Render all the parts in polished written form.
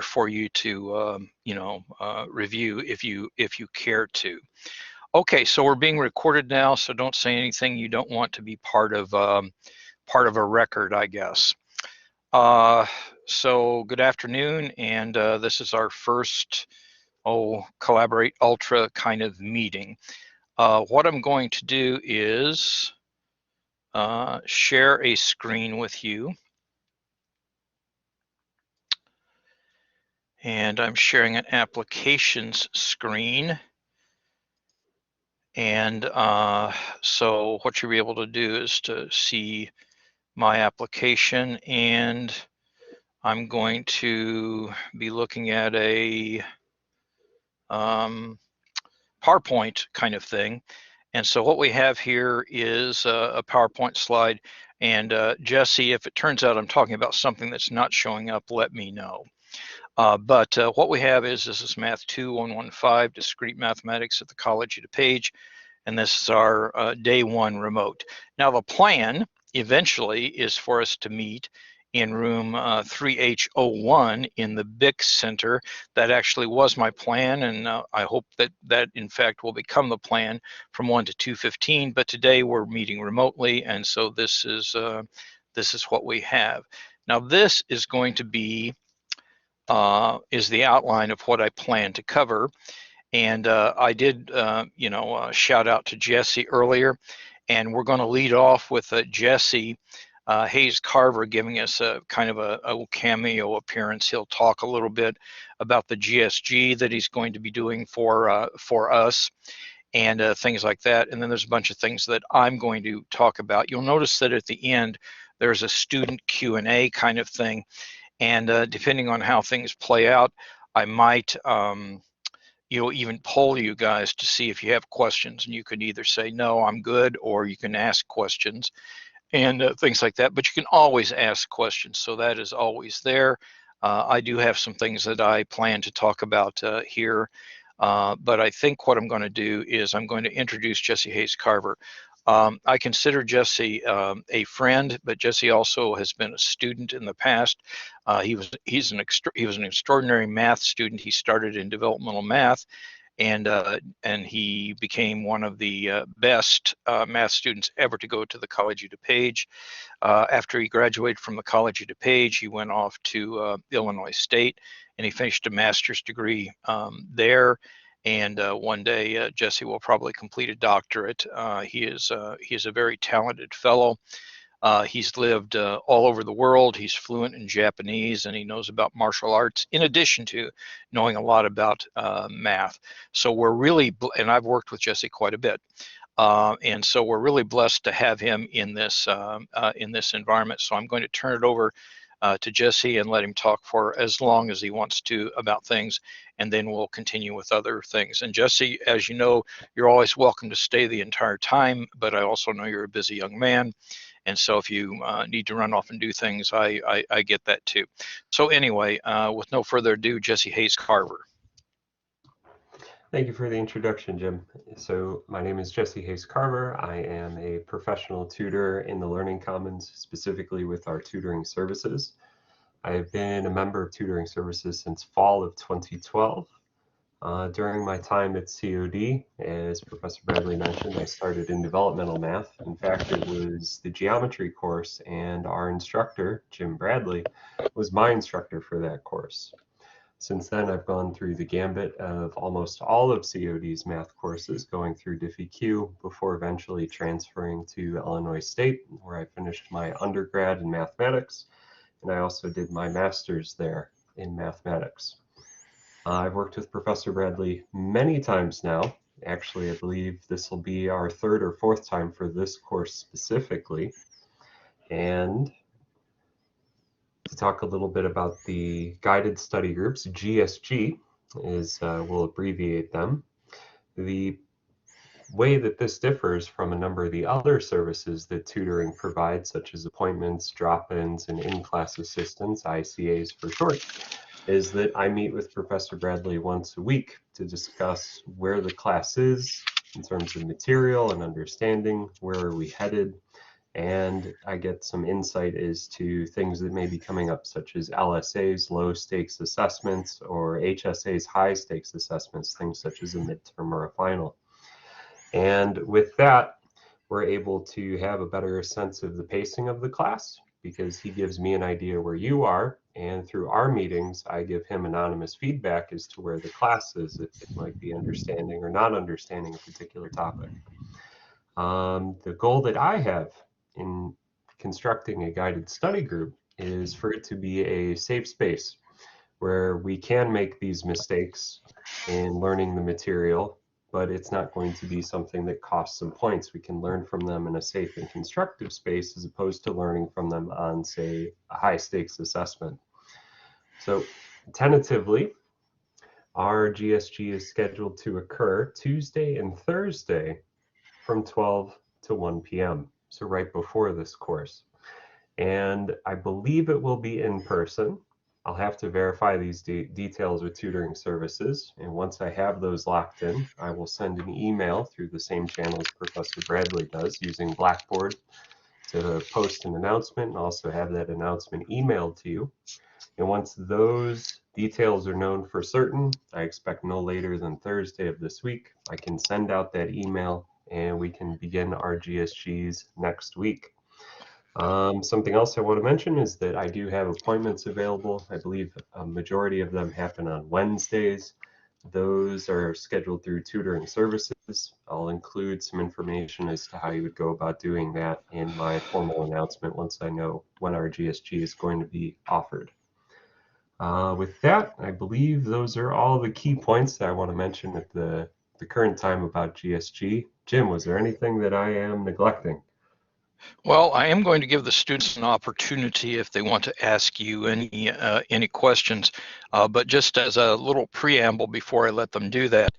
for you to review if you care to. Okay, so we're being recorded now, so don't say anything you don't want to be part of a record, I guess. So good afternoon, and this is our first Collaborate Ultra kind of meeting. What I'm going to do is share a screen with you. And I'm sharing an applications screen. And so what you'll be able to do is to see my application, and I'm going to be looking at a PowerPoint kind of thing. And so what we have here is a PowerPoint slide. And Jesse, if it turns out I'm talking about something that's not showing up, let me know. But what we have is this is Math 2-115, Discrete Mathematics at the College of DuPage, and this is our day one remote. Now the plan eventually is for us to meet in room 3H01 in the BIC Center. That actually was my plan, and I hope that in fact will become the plan from 1 to 2:15. But today we're meeting remotely, and so this is what we have. Now this is going to be is the outline of what I plan to cover. And I did, shout out to Jesse earlier, and we're going to lead off with Jesse Hayes Carver giving us a kind of a cameo appearance. He'll talk a little bit about the GSG that he's going to be doing for us and things like that. And then there's a bunch of things that I'm going to talk about. You'll notice that at the end there's a student Q&A kind of thing, and depending on how things play out, I might even poll you guys to see if you have questions, and you can either say no, I'm good, or you can ask questions and things like that. But you can always ask questions, so that is always there. I do have some things that I plan to talk about here, but I think what I'm going to do is I'm going to introduce Jesse Hayes Carver. I consider Jesse a friend, but Jesse also has been a student in the past. He was an extraordinary math student. He started in developmental math, and he became one of the best math students ever to go to the College of DuPage. After he graduated from the College of DuPage, he went off to Illinois State, and he finished a master's degree there. And one day Jesse will probably complete a doctorate. He is a very talented fellow. He's lived all over the world. He's fluent in Japanese, and he knows about martial arts in addition to knowing a lot about math. So we're really, and I've worked with Jesse quite a bit. And so we're really blessed to have him in this environment. So I'm going to turn it over to Jesse and let him talk for as long as he wants to about things, and then we'll continue with other things. And Jesse, as you know, you're always welcome to stay the entire time, but I also know you're a busy young man, and so if you need to run off and do things, I get that too. So anyway, with no further ado, Jesse Hayes Carver. Thank you for the introduction, Jim. So my name is Jesse Hayes Carver. I am a professional tutor in the Learning Commons, specifically with our tutoring services. I have been a member of tutoring services since fall of 2012. During my time at COD, as Professor Bradley mentioned, I started in developmental math. In fact, it was the geometry course, and our instructor, Jim Bradley, was my instructor for that course. Since then, I've gone through the gambit of almost all of COD's math courses, going through DiffyQ before eventually transferring to Illinois State, where I finished my undergrad in mathematics, and I also did my master's there in mathematics. I've worked with Professor Bradley many times now. Actually, I believe this will be our third or fourth time for this course specifically. And to talk a little bit about the guided study groups, GSG is, we'll abbreviate them. The way that this differs from a number of the other services that tutoring provides, such as appointments, drop-ins, and in-class assistance, ICAs for short, is that I meet with Professor Bradley once a week to discuss where the class is in terms of material and understanding, where are we headed, and I get some insight as to things that may be coming up, such as LSA's low stakes assessments or HSA's high stakes assessments, things such as a midterm or a final. And with that, we're able to have a better sense of the pacing of the class because he gives me an idea where you are. And through our meetings, I give him anonymous feedback as to where the class is, if it might be understanding or not understanding a particular topic. The goal that I have in constructing a guided study group is for it to be a safe space where we can make these mistakes in learning the material, but it's not going to be something that costs some points. We can learn from them in a safe and constructive space as opposed to learning from them on, say, a high stakes assessment. So tentatively, our GSG is scheduled to occur Tuesday and Thursday from 12 to 1 p.m., so right before this course. And I believe it will be in person. I'll have to verify these details with tutoring services. And once I have those locked in, I will send an email through the same channels Professor Bradley does using Blackboard to post an announcement and also have that announcement emailed to you. And once those details are known for certain, I expect no later than Thursday of this week, I can send out that email and we can begin our GSGs next week. Something else I want to mention is that I do have appointments available. I believe a majority of them happen on Wednesdays. Those are scheduled through tutoring services. I'll include some information as to how you would go about doing that in my formal announcement once I know when our GSG is going to be offered. With that, I believe those are all the key points that I want to mention at the current time about GSG. Jim, was there anything that I am neglecting? Well, I am going to give the students an opportunity if they want to ask you any questions, but just as a little preamble before I let them do that,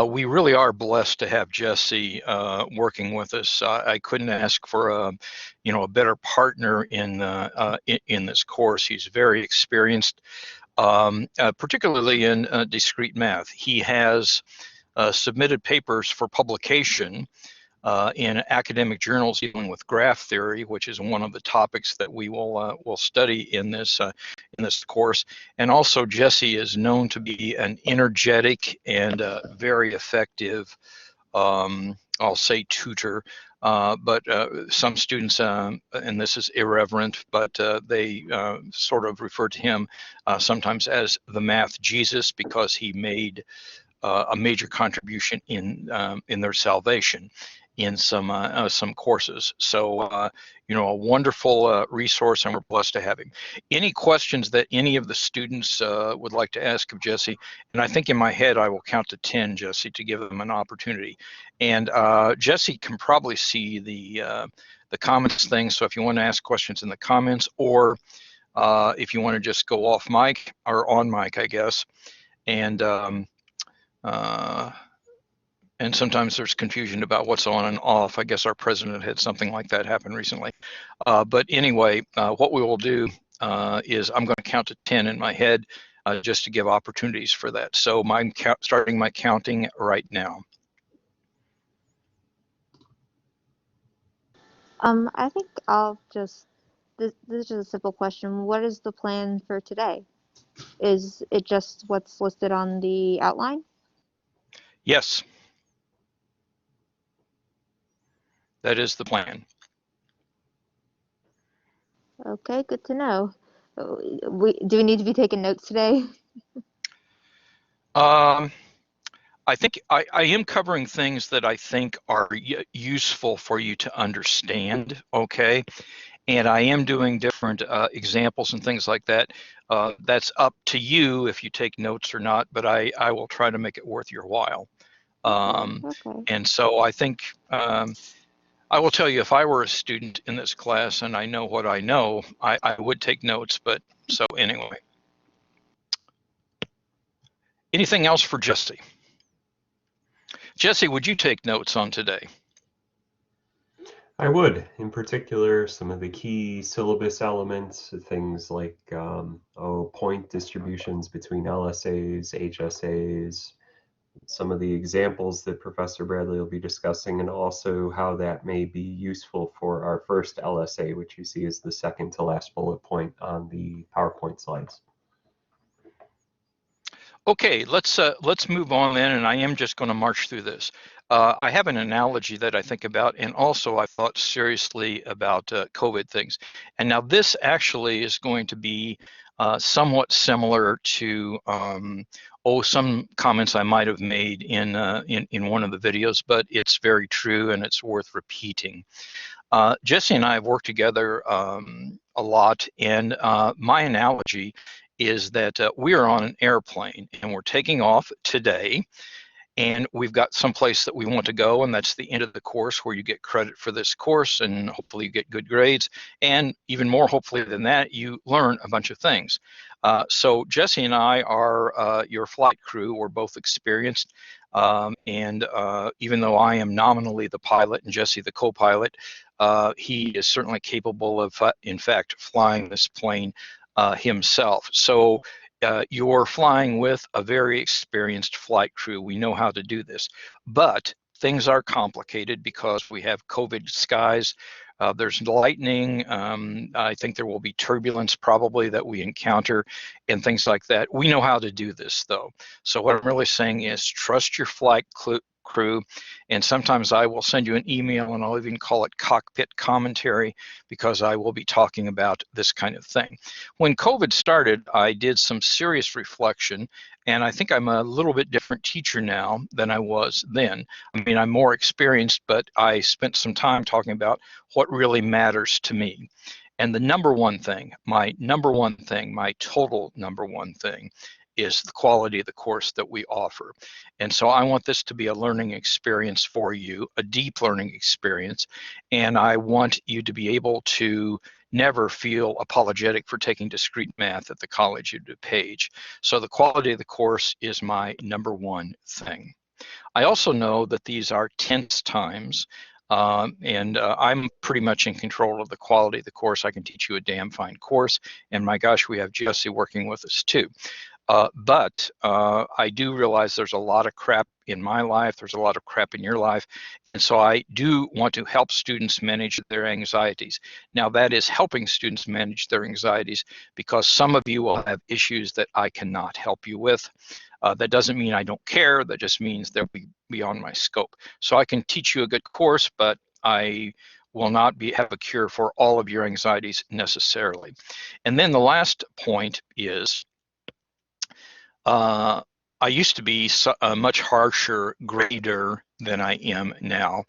we really are blessed to have Jesse working with us. I couldn't ask for a better partner in this course. He's very experienced, particularly in discrete math. He has submitted papers for publication in academic journals dealing with graph theory, which is one of the topics that we will study in this course. And also, Jesse is known to be an energetic and very effective, I'll say, tutor. But some students, and this is irreverent, but they sort of refer to him sometimes as the math Jesus because he made a major contribution in their salvation in some courses. So, a wonderful resource, and we're blessed to have him. Any questions that any of the students would like to ask of Jesse? And I think in my head, I will count to 10, Jesse, to give them an opportunity. And Jesse can probably see the comments thing. So if you want to ask questions in the comments, or if you want to just go off mic or on mic, I guess, and and sometimes there's confusion about what's on and off. I guess our president had something like that happen recently. But anyway, what we will do is I'm going to count to 10 in my head just to give opportunities for that. So I'm starting my counting right now. I think I'll just, this is just a simple question. What is the plan for today? Is it just what's listed on the outline? Yes, that is the plan. Okay, good to know. Do we need to be taking notes today? I think I am covering things that I think are useful for you to understand, okay? And I am doing different examples and things like that. That's up to you if you take notes or not, but I will try to make it worth your while. Okay. And so I think I will tell you, if I were a student in this class and I know what I know, I would take notes, but so anyway. Anything else for Jesse? Jesse, would you take notes on today? I would, in particular, some of the key syllabus elements, things like point distributions between LSAs, HSAs, some of the examples that Professor Bradley will be discussing, and also how that may be useful for our first LSA, which you see is the second to last bullet point on the PowerPoint slides. Okay, let's move on then, and I am just going to march through this. I have an analogy that I think about, and also I thought seriously about COVID things. And now this actually is going to be somewhat similar to some comments I might have made in one of the videos, but it's very true and it's worth repeating. Jesse and I have worked together a lot, and my analogy is that we are on an airplane and we're taking off today, and we've got someplace that we want to go, and that's the end of the course where you get credit for this course, and hopefully you get good grades, and even more hopefully than that, you learn a bunch of things. So Jesse and I are your flight crew. We're both experienced, and even though I am nominally the pilot and Jesse the co-pilot, he is certainly capable of, in fact, flying this plane himself. So you're flying with a very experienced flight crew. We know how to do this, but things are complicated because we have COVID skies. There's lightning. I think there will be turbulence probably that we encounter and things like that. We know how to do this though. So what I'm really saying is trust your flight crew, and sometimes I will send you an email and I'll even call it cockpit commentary because I will be talking about this kind of thing. When COVID started, I did some serious reflection, and I think I'm a little bit different teacher now than I was then. I mean, I'm more experienced, but I spent some time talking about what really matters to me. And the number one thing, my total number one thing, is the quality of the course that we offer. And so I want this to be a learning experience for you, a deep learning experience, and I want you to be able to never feel apologetic for taking discrete math at the College of DuPage. So the quality of the course is my number one thing. I also know that these are tense times, and I'm pretty much in control of the quality of the course. I can teach you a damn fine course, and my gosh, we have Jesse working with us too. But I do realize there's a lot of crap in my life, there's a lot of crap in your life, and so I do want to help students manage their anxieties. Now that is helping students manage their anxieties because some of you will have issues that I cannot help you with. That doesn't mean I don't care, that just means they'll be beyond my scope. So I can teach you a good course, but I will not have a cure for all of your anxieties necessarily. And then the last point is, I used to be a much harsher grader than I am now.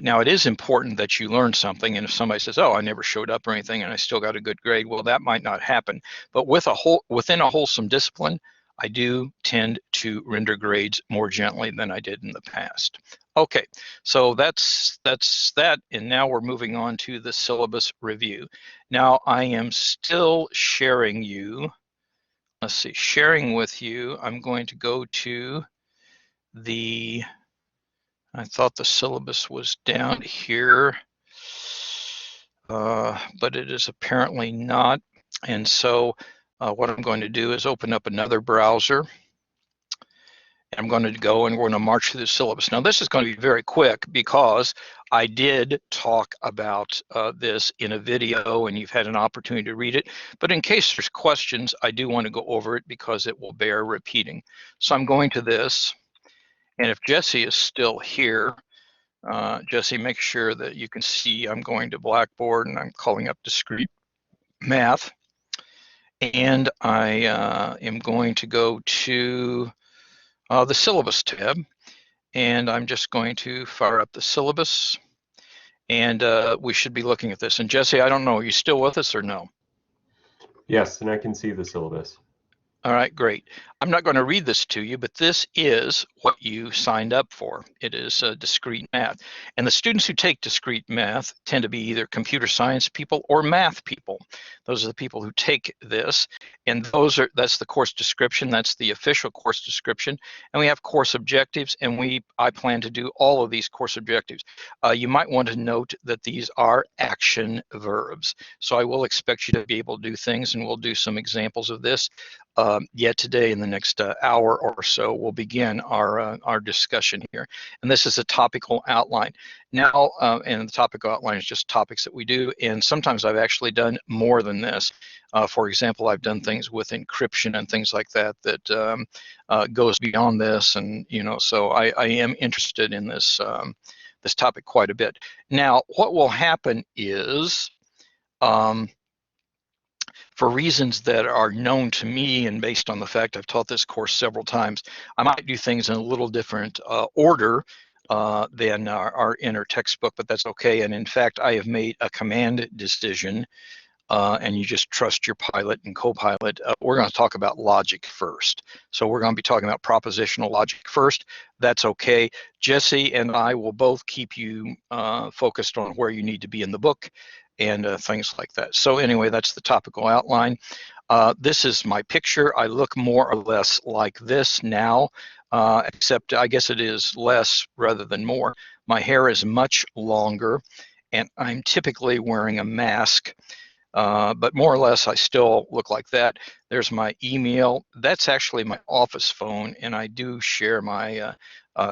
Now it is important that you learn something, and if somebody says, oh, I never showed up or anything and I still got a good grade, well, that might not happen. But within a wholesome discipline, I do tend to render grades more gently than I did in the past. Okay, so that's that, and now we're moving on to the syllabus review. Now I am still sharing you. Let's see, sharing with you. I'm going to go to I thought the syllabus was down here, but it is apparently not. And so what I'm going to do is open up another browser. I'm going to go and we're going to march through the syllabus. Now this is going to be very quick because I did talk about this in a video and you've had an opportunity to read it. But in case there's questions, I do want to go over it because it will bear repeating. So I'm going to this, and if Jesse is still here, Jesse, make sure that you can see I'm going to Blackboard and I'm calling up discrete math. And I am going to go to the syllabus tab, and I'm just going to fire up the syllabus, and we should be looking at this. And Jesse, I don't know, are you still with us or no? Yes, and I can see the syllabus. All right, great. I'm not going to read this to you, but this is what you signed up for. It is discrete math. And the students who take discrete math tend to be either computer science people or math people. Those are the people who take this. And that's the course description. That's the official course description. And we have course objectives, and I plan to do all of these course objectives. You might want to note that these are action verbs. So I will expect you to be able to do things, and we'll do some examples of this. yet today. In the next hour or so, we'll begin our discussion here. And this is a topical outline. Now, and the topical outline is just topics that we do. And sometimes I've actually done more than this. For example, I've done things with encryption and things like that that goes beyond this. And, you know, so I am interested in this, this topic quite a bit. Now, what will happen is, for reasons that are known to me and based on the fact I've taught this course several times, I might do things in a little different order than our inner textbook, but that's okay. And in fact, I have made a command decision, and you just trust your pilot and co-pilot. We're going to talk about logic first. So we're going to be talking about propositional logic first. That's okay. Jesse and I will both keep you focused on where you need to be in the book and things like that. So anyway, that's the topical outline. This is my picture. I look more or less like this now, except I guess it is less rather than more. My hair is much longer, and I'm typically wearing a mask. But more or less, I still look like that. There's my email. That's actually my office phone, and I do share my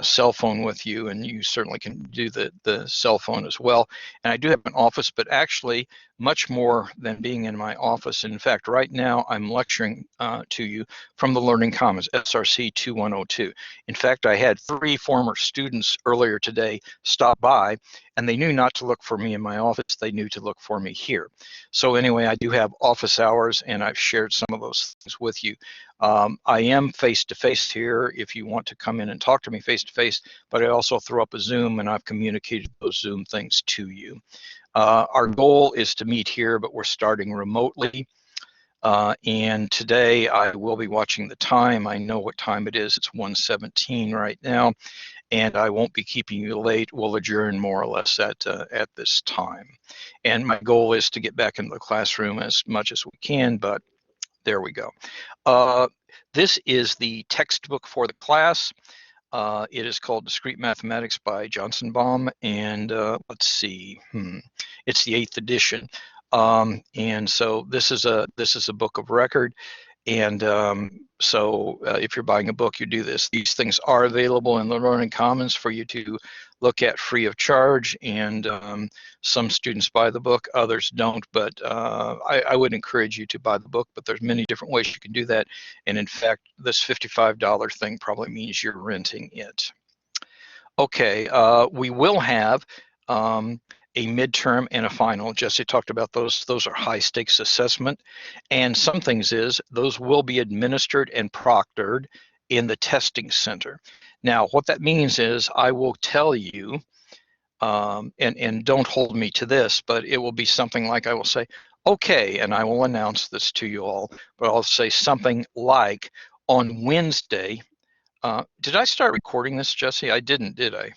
cell phone with you, and you certainly can do the cell phone as well. And I do have an office, but actually much more than being in my office. In fact, right now I'm lecturing to you from the Learning Commons, SRC 2102. In fact, I had 3 former students earlier today stop by, and they knew not to look for me in my office. They knew to look for me here. So anyway, I do have office hours, and I've shared some of those things with you. I am face-to-face here if you want to come in and talk to me face-to-face, but I also throw up a Zoom, and I've communicated those Zoom things to you. Our goal is to meet here, but we're starting remotely. And today I will be watching the time. I know what time it is. It's 1:17 right now, and I won't be keeping you late. We'll adjourn more or less at this time. And my goal is to get back into the classroom as much as we can, but there we go. This is the textbook for the class. It is called Discrete Mathematics by Johnsonbaum, and let's see, it's the 8th edition. And so this is a book of record. And so if you're buying a book, you do this. These things are available in the Learning Commons for you to look at free of charge. And some students buy the book, others don't. But I would encourage you to buy the book. But there's many different ways you can do that. And in fact, this $55 thing probably means you're renting it. Okay, we will have a midterm and a final. Jesse talked about those. Those are high stakes assessment. And some things is those will be administered and proctored in the testing center. Now, what that means is I will tell you, and don't hold me to this, but it will be something like I will say, okay, and I will announce this to you all, but I'll say something like on Wednesday. Did I start recording this, Jesse? I didn't, did I?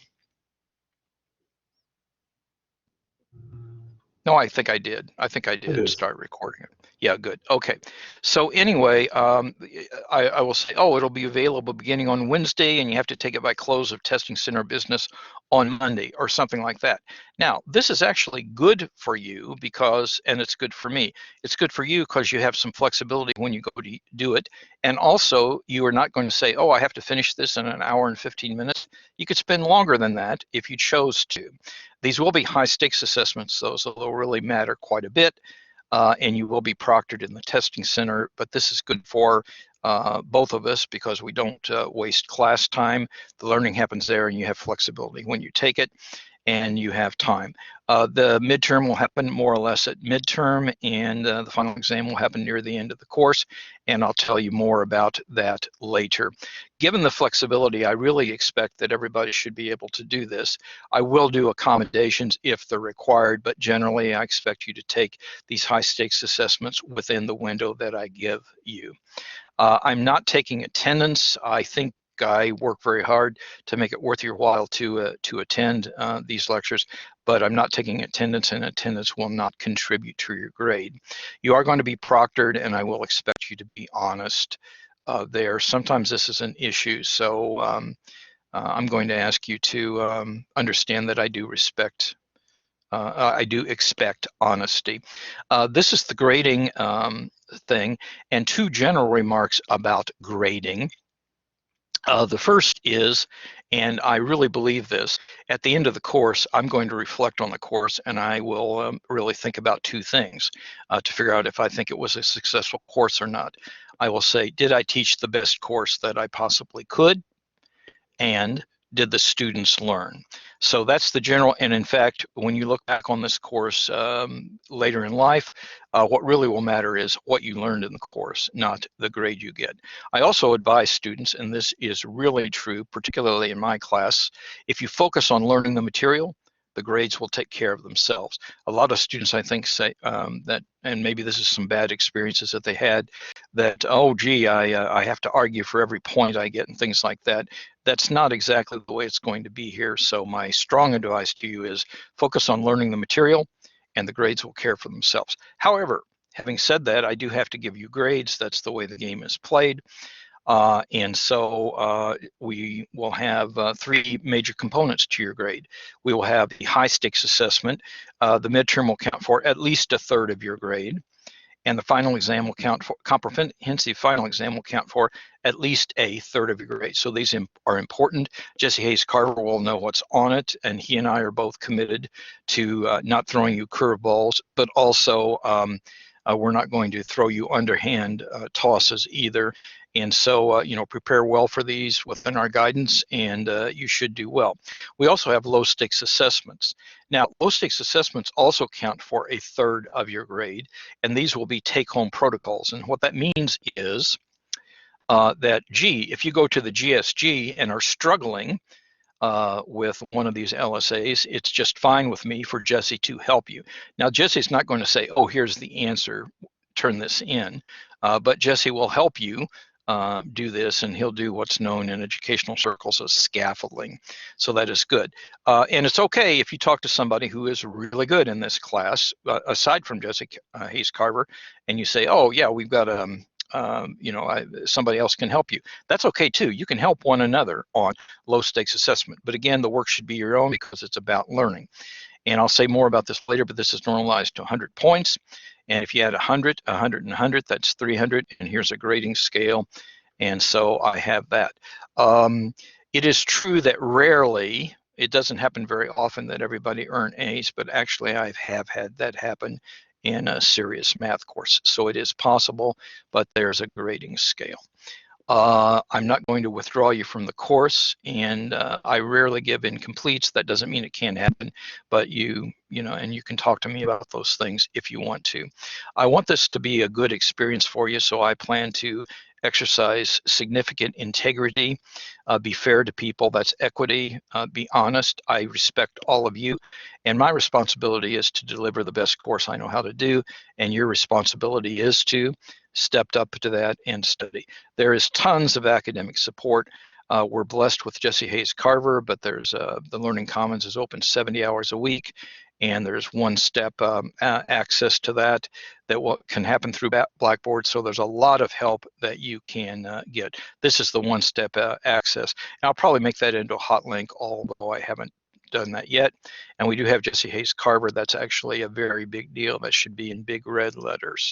No, I think I did. I think I did start recording it. Yeah, good. Okay. So anyway, I will say, oh, it'll be available beginning on Wednesday, and you have to take it by close of testing center business on Monday or something like that. Now, this is actually good for you because, and it's good for me. It's good for you because you have some flexibility when you go to do it. And also, you are not going to say, oh, I have to finish this in an hour and 15 minutes. You could spend longer than that if you chose to. These will be high stakes assessments, though, so they'll really matter quite a bit, and you will be proctored in the testing center, but this is good for both of us because we don't waste class time. The learning happens there, and you have flexibility when you take it, and you have time. The midterm will happen more or less at midterm, and the final exam will happen near the end of the course, and I'll tell you more about that later. Given the flexibility, I really expect that everybody should be able to do this. I will do accommodations if they're required, but generally I expect you to take these high stakes assessments within the window that I give you. I'm not taking attendance. I think I work very hard to make it worth your while to attend these lectures, but I'm not taking attendance, and attendance will not contribute to your grade. You are going to be proctored, and I will expect you to be honest there. Sometimes this is an issue, so I'm going to ask you to understand that I do expect honesty. This is the grading thing, and 2 general remarks about grading. The first is, and I really believe this, at the end of the course, I'm going to reflect on the course, and I will really think about 2 things to figure out if I think it was a successful course or not. I will say, did I teach the best course that I possibly could? And did the students learn? So that's the general, and in fact, when you look back on this course later in life, what really will matter is what you learned in the course, not the grade you get. I also advise students, and this is really true, particularly in my class, if you focus on learning the material, the grades will take care of themselves. A lot of students, I think, say that, and maybe this is some bad experiences that they had, that, oh, gee, I have to argue for every point I get and things like that. That's not exactly the way it's going to be here. So my strong advice to you is focus on learning the material, and the grades will care for themselves. However, having said that, I do have to give you grades. That's the way the game is played. And so we will have 3 major components to your grade. We will have the high stakes assessment. The midterm will count for at least 1/3 of your grade. And the final exam will count for, comprehensive final exam will count for at least 1/3 of your grade. So these are important. Jesse Hayes Carver will know what's on it, and he and I are both committed to not throwing you curveballs, but also we're not going to throw you underhand tosses either. And so, prepare well for these within our guidance, and you should do well. We also have low stakes assessments. Now, low stakes assessments also count for 1/3 of your grade, and these will be take-home protocols. And what that means is that, gee, if you go to the GSG and are struggling with one of these LSAs, it's just fine with me for Jesse to help you. Now, Jesse's not going to say, oh, here's the answer, turn this in, but Jesse will help you do this, and he'll do what's known in educational circles as scaffolding. So that is good. And it's okay if you talk to somebody who is really good in this class, aside from Jesse Hayes Carver, and you say, oh, yeah, we've got somebody else can help you. That's okay too. You can help one another on low stakes assessment. But again, the work should be your own because it's about learning. And I'll say more about this later, but this is normalized to 100 points. And if you add 100, 100, and 100, that's 300. And here's a grading scale. And so I have that. It is true that rarely, it doesn't happen very often that everybody earn A's, but actually I have had that happen in a serious math course. So it is possible, but there's a grading scale. I'm not going to withdraw you from the course, and I rarely give incompletes. That doesn't mean it can't happen, but and you can talk to me about those things if you want to. I want this to be a good experience for you, so I plan to exercise significant integrity, be fair to people, that's equity, be honest. I respect all of you, and my responsibility is to deliver the best course I know how to do, and your responsibility is to step up to that and study. There is tons of academic support. We're blessed with Jesse Hayes Carver, but there's the Learning Commons is open 70 hours a week, and there's one-step access to that can happen through Blackboard. So there's a lot of help that you can get. This is the one-step access. And I'll probably make that into a hot link, although I haven't done that yet. And we do have Jesse Hayes Carver. That's actually a very big deal. That should be in big red letters.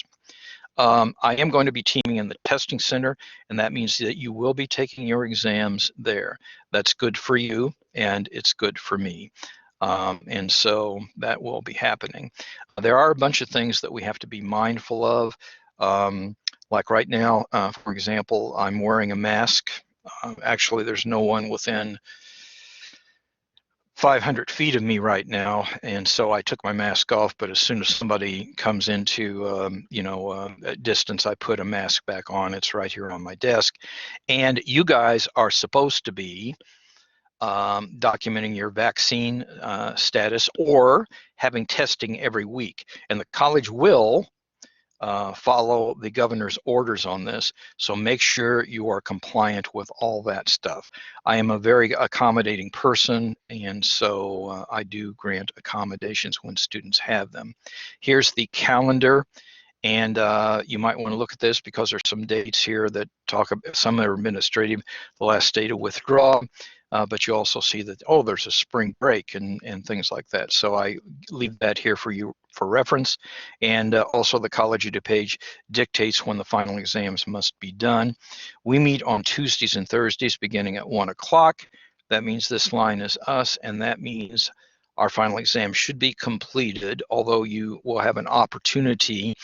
I am going to be teaming in the testing center, and that means that you will be taking your exams there. That's good for you, and it's good for me. And so that will be happening. There are a bunch of things that we have to be mindful of. Like right now, for example, I'm wearing a mask. Actually, there's no one within 500 feet of me right now, and so I took my mask off, but as soon as somebody comes into a distance, I put a mask back on. It's right here on my desk. And you guys are supposed to be documenting your vaccine status or having testing every week, and the college will follow the governor's orders on this, so make sure you are compliant with all that stuff. I am a very accommodating person, and so I do grant accommodations when students have them. Here's the calendar, and you might want to look at this because there's some dates here that talk about, some are administrative. The last day to withdraw but you also see that, oh, there's a spring break and things like that. So I leave that here for you for reference. And also the College Edu page dictates when the final exams must be done. We meet on Tuesdays and Thursdays beginning at 1 o'clock. That means this line is us, and that means our final exam should be completed, although you will have an opportunity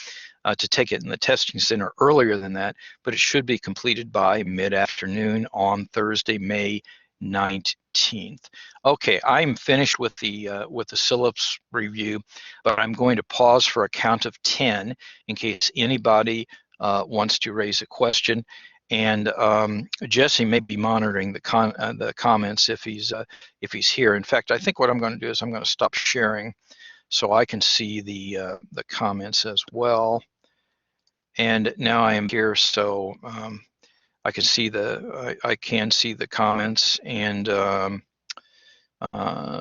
to take it in the testing center earlier than that, but it should be completed by mid-afternoon on Thursday, May 19th. Okay, I'm finished with the syllabus review, but I'm going to pause for a count of 10 in case anybody wants to raise a question. And Jesse may be monitoring the comments if he's here. In fact, I think what I'm going to do is I'm going to stop sharing so I can see the comments as well. And now I am here, so I can see the comments, and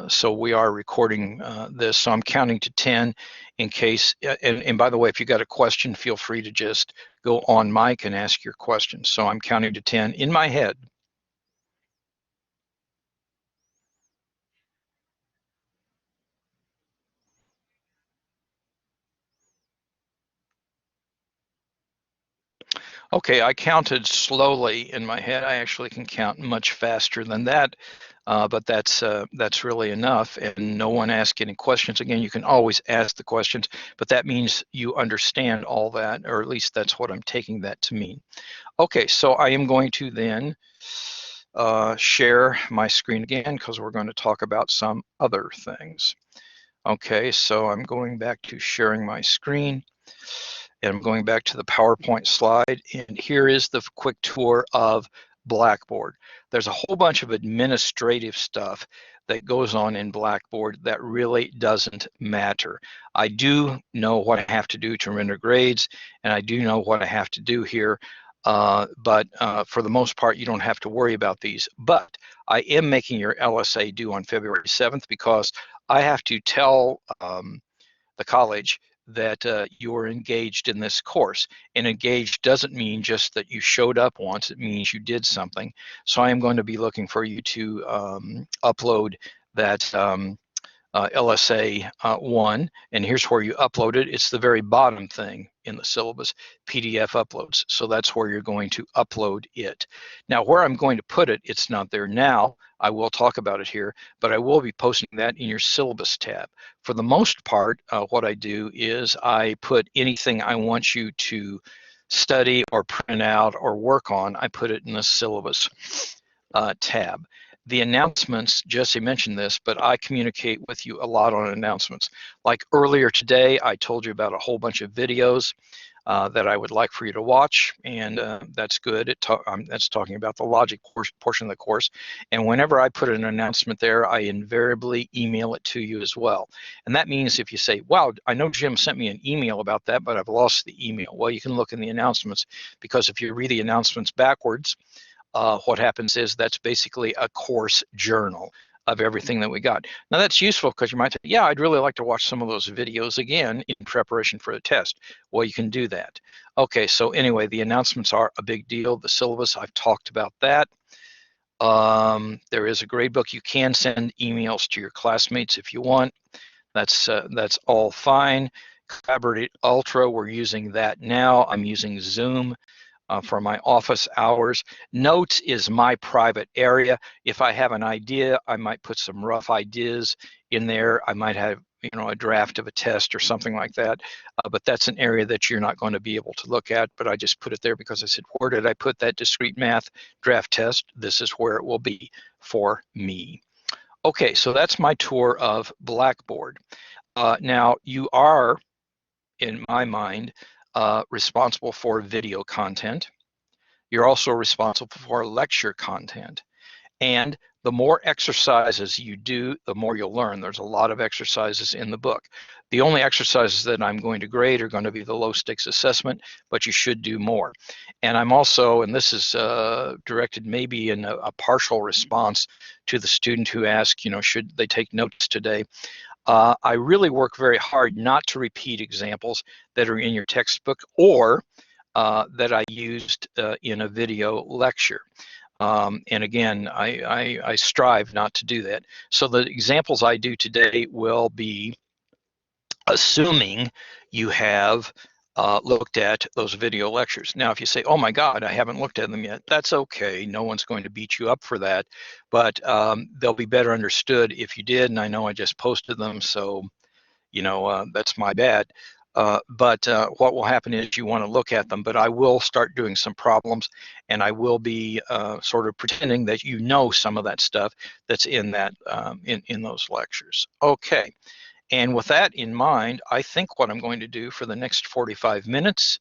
so we are recording this. So I'm counting to 10 in case. And by the way, if you got a question, feel free to just go on mic and ask your question. So I'm counting to 10 in my head. Okay, I counted slowly in my head. I actually can count much faster than that, but that's really enough. And no one asked any questions. Again, you can always ask the questions, but that means you understand all that, or at least that's what I'm taking that to mean. Okay, so I am going to then share my screen again because we're going to talk about some other things. Okay, so I'm going back to sharing my screen. And I'm going back to the PowerPoint slide, and here is the quick tour of Blackboard. There's a whole bunch of administrative stuff that goes on in Blackboard that really doesn't matter. I do know what I have to do to render grades, and I do know what I have to do here, but for the most part, you don't have to worry about these. But I am making your LSA due on February 7th because I have to tell the college that you're engaged in this course. And engaged doesn't mean just that you showed up once, it means you did something. So I am going to be looking for you to upload that LSA 1, and here's where you upload it. It's the very bottom thing in the syllabus, PDF uploads. So that's where you're going to upload it. Now, where I'm going to put it, it's not there now. I will talk about it here, but I will be posting that in your syllabus tab. For the most part, what I do is I put anything I want you to study or print out or work on, I put it in the syllabus tab. The announcements, Jesse mentioned this, but I communicate with you a lot on announcements. Like earlier today, I told you about a whole bunch of videos that I would like for you to watch, and that's good. That's talking about the logic portion of the course. And whenever I put an announcement there, I invariably email it to you as well. And that means if you say, wow, I know Jim sent me an email about that, but I've lost the email. Well, you can look in the announcements, because if you read the announcements backwards, what happens is that's basically a course journal of everything that we got. Now that's useful because you might say, yeah, I'd really like to watch some of those videos again in preparation for the test. Well, you can do that. Okay, so anyway, the announcements are a big deal. The syllabus, I've talked about that. There is a grade book. You can send emails to your classmates if you want. That's all fine. Collaborate Ultra, we're using that now. I'm using Zoom for my office hours. Notes is my private area. If I have an idea, I might put some rough ideas in there. I might have a draft of a test or something like that, but that's an area that you're not going to be able to look at, but I just put it there because I said, where did I put that discrete math draft test? This is where it will be for me. Okay, so that's my tour of Blackboard. Now you are, in my mind, responsible for video content. You're also responsible for lecture content. And the more exercises you do, the more you'll learn. There's a lot of exercises in the book. The only exercises that I'm going to grade are going to be the low stakes assessment, but you should do more. And I'm also, and this is directed maybe in a partial response to the student who asked, should they take notes today? I really work very hard not to repeat examples that are in your textbook or that I used in a video lecture. And again, I strive not to do that. So the examples I do today will be assuming you have looked at those video lectures. Now, if you say, oh my God, I haven't looked at them yet, that's okay. No one's going to beat you up for that, but they'll be better understood if you did, and I know I just posted them, so that's my bad. But what will happen is you want to look at them, but I will start doing some problems, and I will be sort of pretending that you know some of that stuff that's in that in those lectures. Okay. And with that in mind, I think what I'm going to do for the next 45 minutes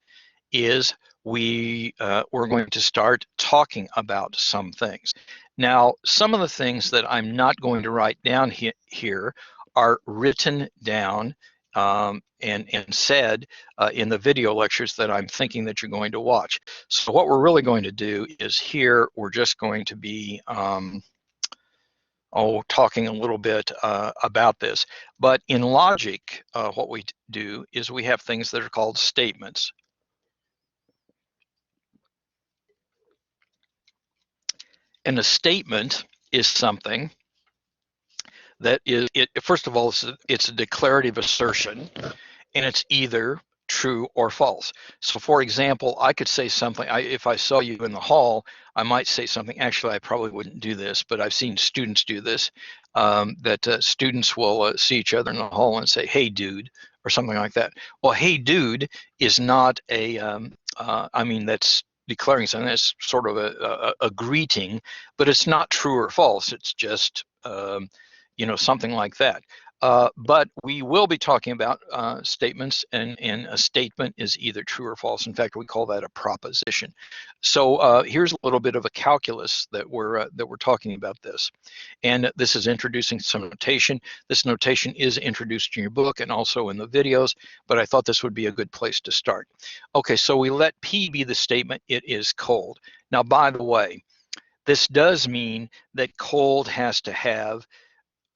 is we're going to start talking about some things. Now, some of the things that I'm not going to write down here are written down and said in the video lectures that I'm thinking that you're going to watch. So what we're really going to do is here, we're just going to be talking a little bit about this. But in logic, what we do is we have things that are called statements. And a statement is something that is, first of all, it's a declarative assertion, and it's either true or false. So for example, I could say something, if I saw you in the hall, I might say something, actually I probably wouldn't do this, but I've seen students do this, that students will see each other in the hall and say, hey dude, or something like that. Well, hey dude is not a, I mean, that's declaring something, that's sort of a greeting, but it's not true or false, it's just, something like that. But we will be talking about statements, and a statement is either true or false. In fact, we call that a proposition. So here's a little bit of a calculus that we're talking about this, and this is introducing some notation. This notation is introduced in your book and also in the videos, but I thought this would be a good place to start. Okay, so we let P be the statement. It is cold. Now, by the way, this does mean that cold has to have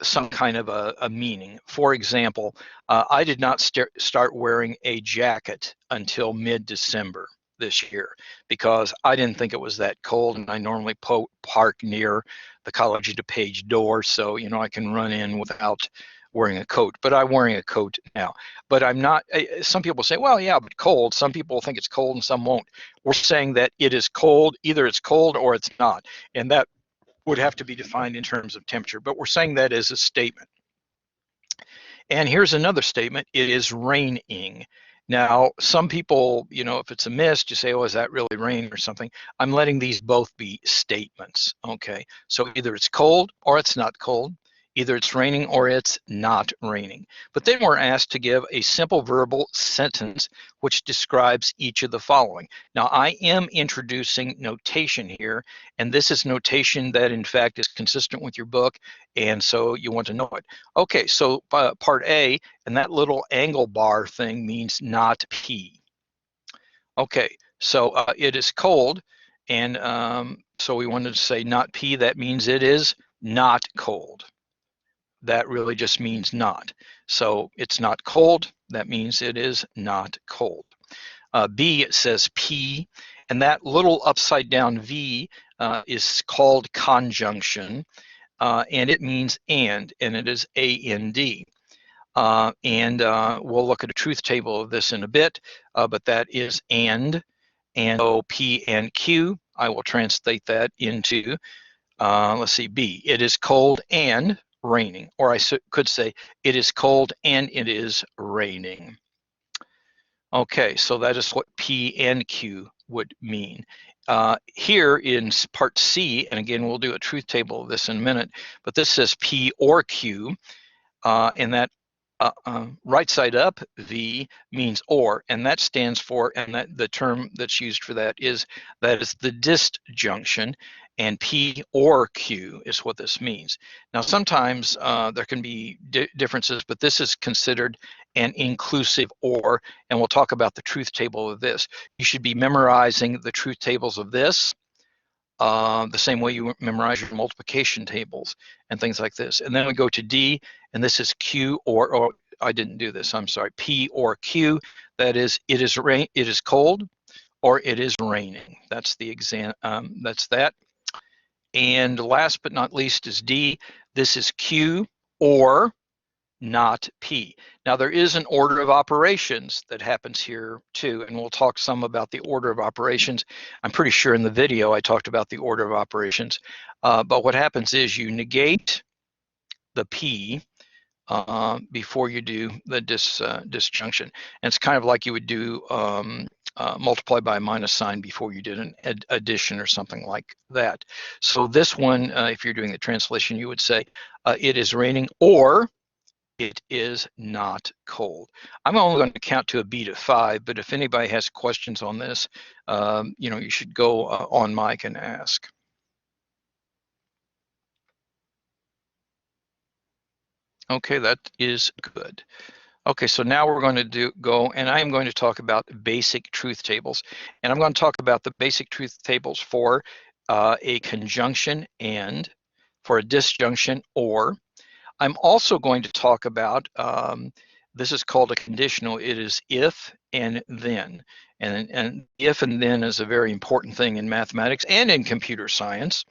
some kind of a meaning. For example, I did not start wearing a jacket until mid-December this year because I didn't think it was that cold, and I normally park near the College DePage door, so I can run in without wearing a coat. But I'm wearing a coat now. But I'm not. Some people say, well, yeah, but cold. Some people think it's cold and some won't. We're saying that it is cold. Either it's cold or it's not, and that would have to be defined in terms of temperature, but we're saying that as a statement. And here's another statement: it is raining. Now, some people, if it's a mist, you say, oh, is that really rain or something? I'm letting these both be statements, okay? So either it's cold or it's not cold. Either it's raining or it's not raining. But then we're asked to give a simple verbal sentence which describes each of the following. Now, I am introducing notation here, and this is notation that in fact is consistent with your book, and so you want to know it. Okay, so part A, and that little angle bar thing means not P. Okay, so it is cold, and so we wanted to say not P, that means it is not cold. That really just means not. So it's not cold, that means it is not cold. B, it says P, and that little upside down V is called conjunction, and it means and it is A-N-D. And we'll look at a truth table of this in a bit, but that is and so P and Q, I will translate that into, let's see, B. It is cold and raining, or I could say it is cold and it is raining. Okay, so that is what P and Q would mean. Here in part C, and again, we'll do a truth table of this in a minute, but this says P or Q, and that right side up V means or, and that stands for, and that the term that's used for that is the disjunction, and P or Q is what this means. Now sometimes there can be differences, but this is considered an inclusive or, and we'll talk about the truth table of this. You should be memorizing the truth tables of this the same way you memorize your multiplication tables and things like this. And then we go to D, and this is Q or I didn't do this, I'm sorry, P or Q. That is, it is cold or it is raining. That's the exam. That's that. And last but not least is D. This is Q or not P. Now there is an order of operations that happens here too, and we'll talk some about the order of operations. I'm pretty sure in the video I talked about the order of operations, but what happens is you negate the P before you do the disjunction. And it's kind of like you would do multiply by a minus sign before you did an addition or something like that. So this one, if you're doing the translation, you would say it is raining or it is not cold. I'm only going to count to a beat of 5, but if anybody has questions on this, you should go on mic and ask. Okay, that is good. Okay, so now we're going to go, and I am going to talk about basic truth tables. And I'm going to talk about the basic truth tables for a conjunction and, for a disjunction or. I'm also going to talk about, this is called a conditional. It is if and then. And if and then is a very important thing in mathematics and in computer science.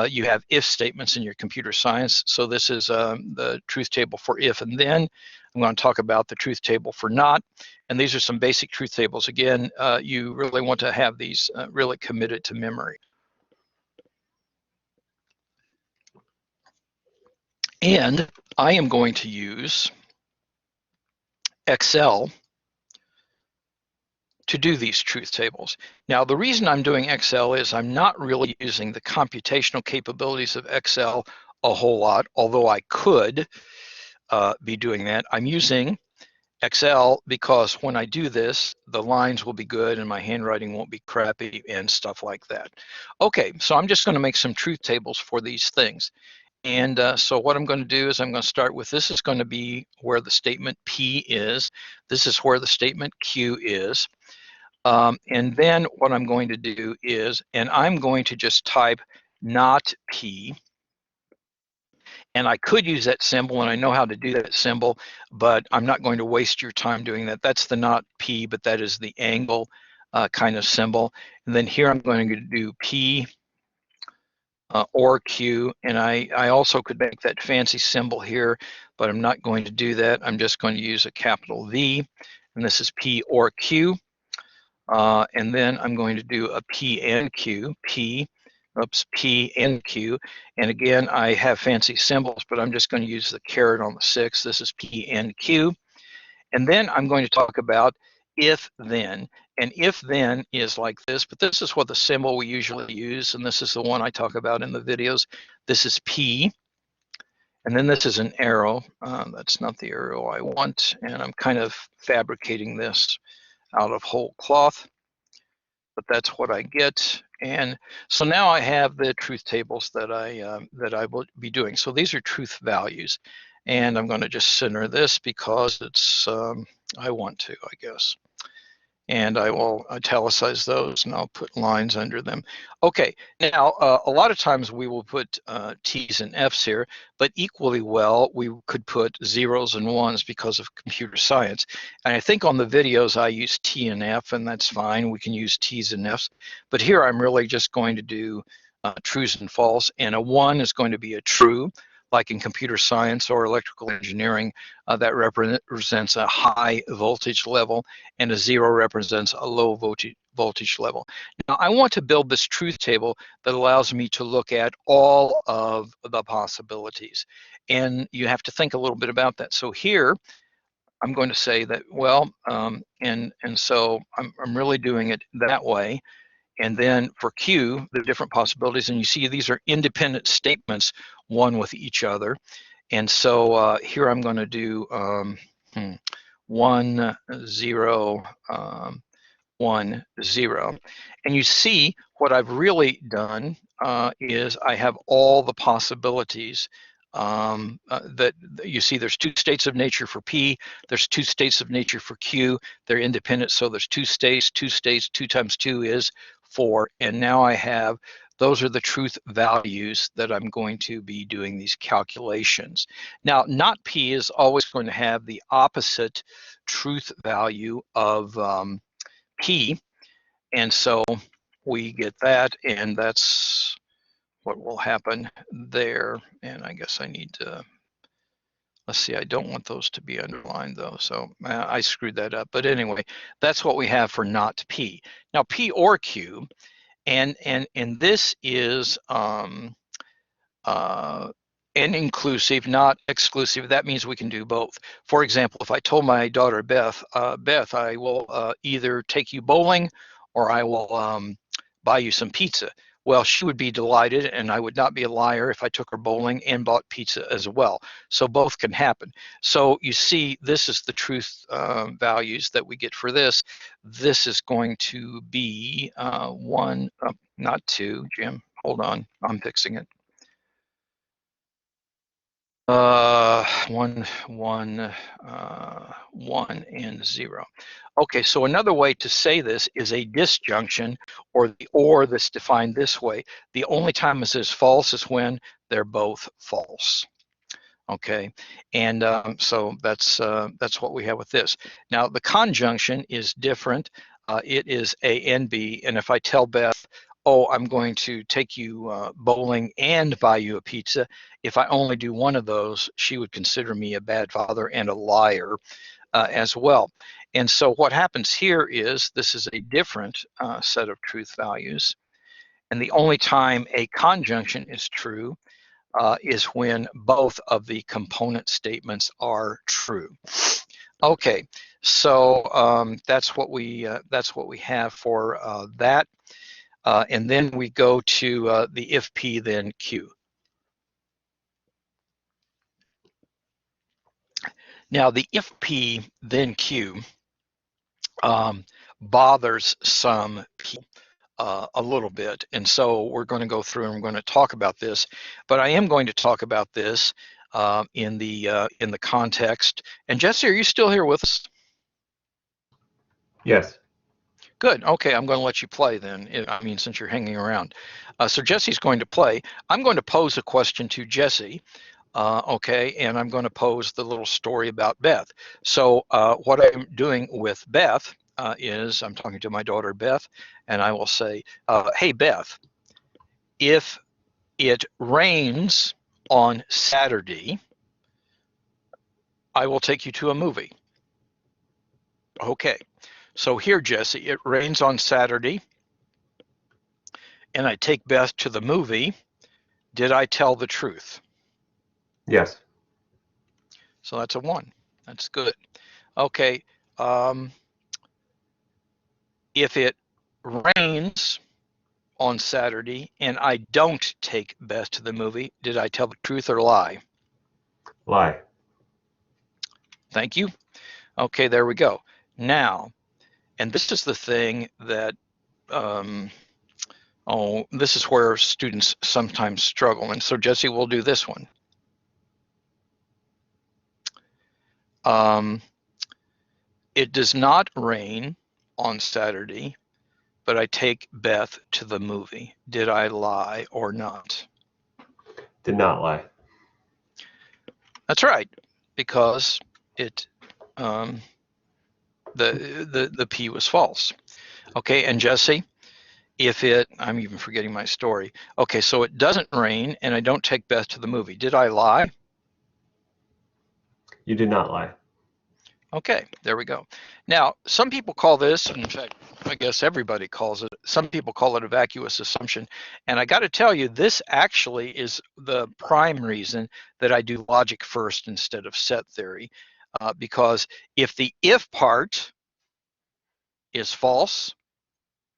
You have if statements in your computer science. So this is the truth table for if and then. I'm going to talk about the truth table for not. And these are some basic truth tables. Again, you really want to have these really committed to memory. And I am going to use Excel to do these truth tables. Now, the reason I'm doing Excel is I'm not really using the computational capabilities of Excel a whole lot, although I could be doing that. I'm using Excel because when I do this, the lines will be good and my handwriting won't be crappy and stuff like that. Okay, so I'm just going to make some truth tables for these things. And so what I'm going to do is I'm going to start with, this is going to be where the statement P is. This is where the statement Q is. And then what I'm going to do is, and I'm going to just type not P. And I could use that symbol, and I know how to do that symbol, but I'm not going to waste your time doing that. That's the not P, but that is the angle kind of symbol. And then here I'm going to do P or Q, and I also could make that fancy symbol here, but I'm not going to do that. I'm just going to use a capital V, and this is P or Q. And then I'm going to do a P and Q, P and Q. And again, I have fancy symbols, but I'm just going to use the caret on the 6. This is P and Q. And then I'm going to talk about if then. And if then is like this, but this is what the symbol we usually use, and this is the one I talk about in the videos. This is P. And then this is an arrow. That's not the arrow I want, and I'm kind of fabricating this out of whole cloth, but that's what I get. And so now I have the truth tables that I will be doing. So these are truth values, and I'm going to just center this because it's I want to, I guess. And I will italicize those, and I'll put lines under them. Okay, now a lot of times we will put T's and F's here, but equally well we could put zeros and ones because of computer science. And I think on the videos I use T and F, and that's fine. We can use T's and F's, but here I'm really just going to do trues and false, and a 1 is going to be a true, like in computer science or electrical engineering, that represents a high voltage level, and a 0 represents a low voltage level. Now, I want to build this truth table that allows me to look at all of the possibilities. And you have to think a little bit about that. So here, I'm going to say that, well, and so I'm really doing it that way. And then for Q, there are different possibilities. And you see these are independent statements, one with each other. And so here I'm going to do 1, 0, 1, 0. And you see what I've really done is I have all the possibilities that you see. There's 2 states of nature for P, there's 2 states of nature for Q. They're independent, so there's 2 states, 2 times 2 is 4. And now I have, those are the truth values that I'm going to be doing these calculations. Now, not P is always going to have the opposite truth value of P, and so we get that, and that's what will happen there. And I guess I need to, let's see, I don't want those to be underlined though, so I screwed that up. But anyway, that's what we have for not P. Now P or Q, and this is and inclusive, not exclusive. That means we can do both. For example, if I told my daughter Beth, Beth, I will either take you bowling or I will buy you some pizza. Well, she would be delighted, and I would not be a liar if I took her bowling and bought pizza as well. So both can happen. So you see, this is the truth values that we get for this. This is going to be 1, not 2, Jim. Hold on, I'm fixing it. 1, 1, 1, and 0. Okay, so another way to say this is a disjunction, or the or that's defined this way. The only time this is false is when they're both false. Okay, and so that's what we have with this. Now the conjunction is different. It is A and B, and if I tell Beth, oh, I'm going to take you bowling and buy you a pizza, if I only do one of those, she would consider me a bad father and a liar as well. And so what happens here is this is a different set of truth values, and the only time a conjunction is true is when both of the component statements are true. Okay, so that's what we have for that, and then we go to the if P then Q. Now the if P then Q bothers some people a little bit, and so we're going to go through and we're going to talk about this. But I am going to talk about this in the context. And Jesse, are you still here with us? Yes. Good. Okay, I'm going to let you play then. I mean, since you're hanging around. So Jesse's going to play. I'm going to pose a question to Jesse. Okay, and I'm going to pose the little story about Beth. So what I'm doing with Beth is I'm talking to my daughter Beth, and I will say, hey Beth, if it rains on Saturday, I will take you to a movie. Okay, so here, Jesse, it rains on Saturday, and I take Beth to the movie. Did I tell the truth? Yes. So that's a 1. That's good. Okay, if it rains on Saturday and I don't take Beth to the movie, did I tell the truth or lie? Lie. Thank you. Okay, there we go. Now, and this is the thing that, this is where students sometimes struggle. And so Jesse will do this one. It does not rain on Saturday, but I take Beth to the movie. Did I lie or not? Did not lie. That's right, because it the P was false. Okay, and Jesse, if it, I'm even forgetting my story. Okay, so it doesn't rain and I don't take Beth to the movie. Did I lie? You did not lie. Okay, there we go. Now, some people call this, in fact, I guess everybody calls it, some people call it a vacuous assumption. And I got to tell you, this actually is the prime reason that I do logic first instead of set theory. Because if the if part is false,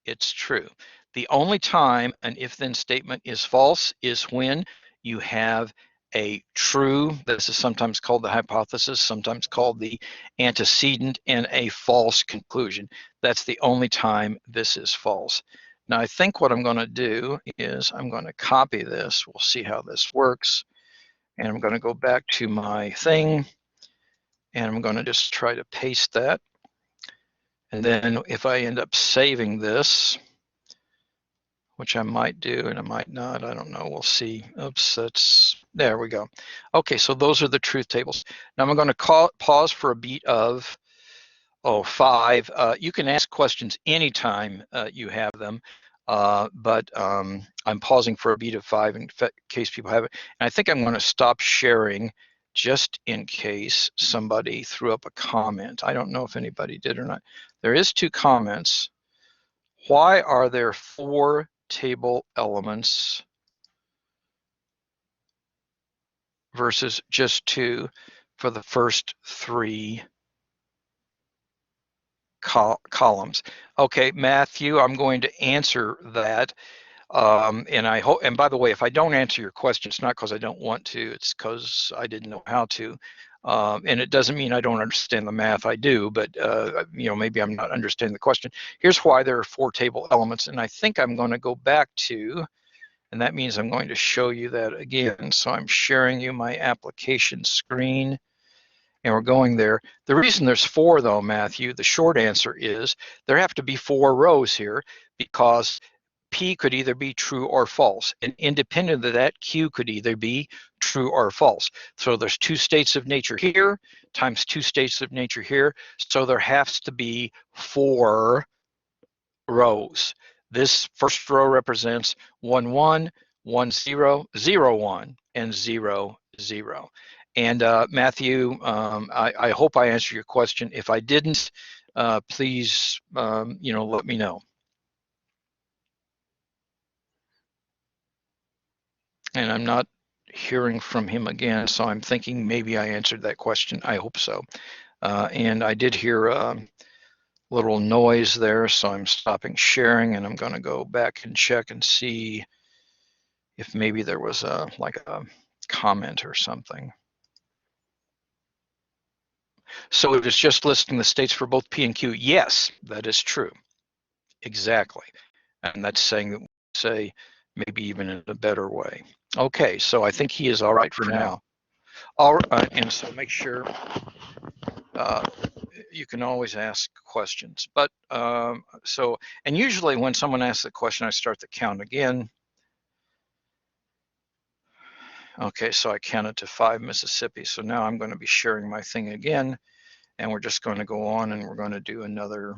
it's true. The only time an if-then statement is false is when you have a true, this is sometimes called the hypothesis, sometimes called the antecedent, and a false conclusion. That's the only time this is false. Now I think what I'm going to do is I'm going to copy this. We'll see how this works. And I'm going to go back to my thing, and I'm going to just try to paste that. And then if I end up saving this, which I might do and I might not, I don't know, we'll see. Oops, there we go. Okay, so those are the truth tables. Now I'm going to pause for a beat of 5. You can ask questions anytime you have them. but I'm pausing for a beat of 5 in case people have it. And I think I'm going to stop sharing just in case somebody threw up a comment. I don't know if anybody did or not. There is 2 comments. Why are there 4 table elements versus just 2 for the first 3 columns? Okay, Matthew, I'm going to answer that. And I hope, and by the way, if I don't answer your question, it's not because I don't want to, it's because I didn't know how to. And it doesn't mean I don't understand the math, I do, but maybe I'm not understanding the question. Here's why there are 4 table elements, and I think I'm going to go back to, and that means I'm going to show you that again. So I'm sharing you my application screen, and we're going there. The reason there's 4 though, Matthew, the short answer is there have to be 4 rows here because P could either be true or false, and independent of that, Q could either be true or false. So there's 2 states of nature here times 2 states of nature here, so there has to be 4 rows. This first row represents 1, 1, 1, 0, 0, 1, and 0, 0. And Matthew, I hope I answered your question. If I didn't, please, let me know. And I'm not hearing from him again, so I'm thinking maybe I answered that question. I hope so. And I did hear a little noise there, so I'm stopping sharing, and I'm going to go back and check and see if maybe there was a comment or something. So it was just listing the states for both P and Q. Yes, that is true. Exactly. And that's saying that we say maybe even in a better way. Okay, so I think he is all right for now. All right, and so make sure you can always ask questions. But and usually when someone asks a question, I start the count again. Okay, so I counted to 5 Mississippi. So now I'm going to be sharing my thing again, and we're just going to go on and we're going to do another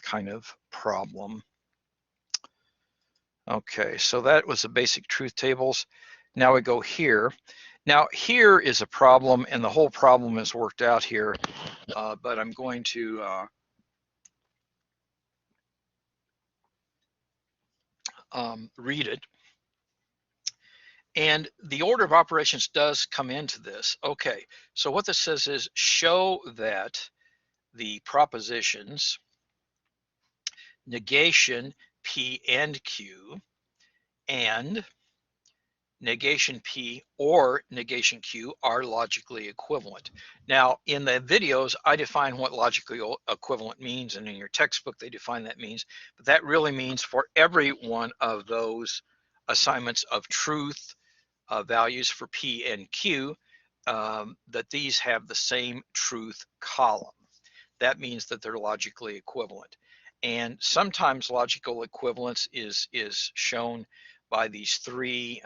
kind of problem. Okay, so that was the basic truth tables. Now we go here. Now here is a problem, and the whole problem is worked out here, but I'm going to read it. And the order of operations does come into this. Okay, so what this says is show that the propositions negation P and Q and negation P or negation Q are logically equivalent. Now, in the videos, I define what logically equivalent means, and in your textbook, they define that means, but that really means for every one of those assignments of truth values for P and Q, that these have the same truth column. That means that they're logically equivalent. And sometimes logical equivalence is shown by these 3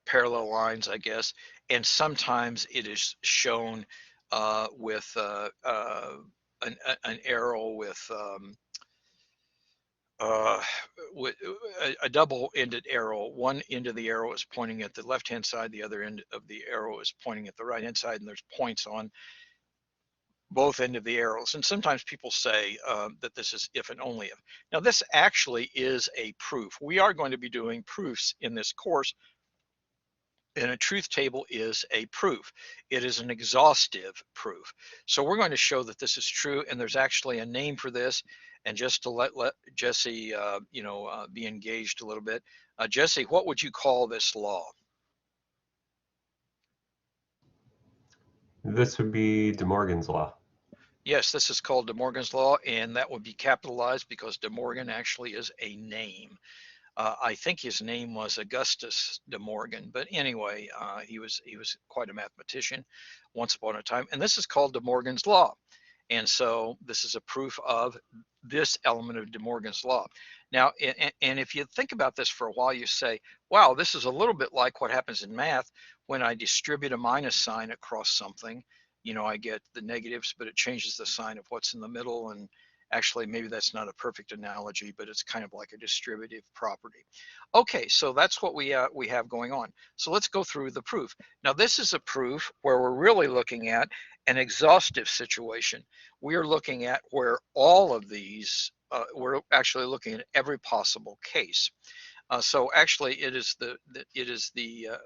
parallel lines, I guess, and sometimes it is shown with an arrow with a double-ended arrow. One end of the arrow is pointing at the left-hand side, the other end of the arrow is pointing at the right-hand side, and there's points on both ends of the arrows. And sometimes people say that this is if and only if. Now this actually is a proof. We are going to be doing proofs in this course, and a truth table is a proof. It is an exhaustive proof. So we're going to show that this is true, and there's actually a name for this. And just to let Jesse, be engaged a little bit, Jesse, what would you call this law? This would be De Morgan's law. Yes, this is called De Morgan's law, and that would be capitalized because De Morgan actually is a name. I think his name was Augustus De Morgan, but anyway, he was quite a mathematician once upon a time, and this is called De Morgan's law. And so this is a proof of this element of De Morgan's law. Now, and if you think about this for a while, you say, wow, this is a little bit like what happens in math when I distribute a minus sign across something. you know, I get the negatives, but it changes the sign of what's in the middle. And actually, maybe that's not a perfect analogy, but it's kind of like a distributive property. Okay, so that's what we have going on. So let's go through the proof. Now, this is a proof where we're really looking at an exhaustive situation. We are looking at where all of these, we're actually looking at every possible case. So actually,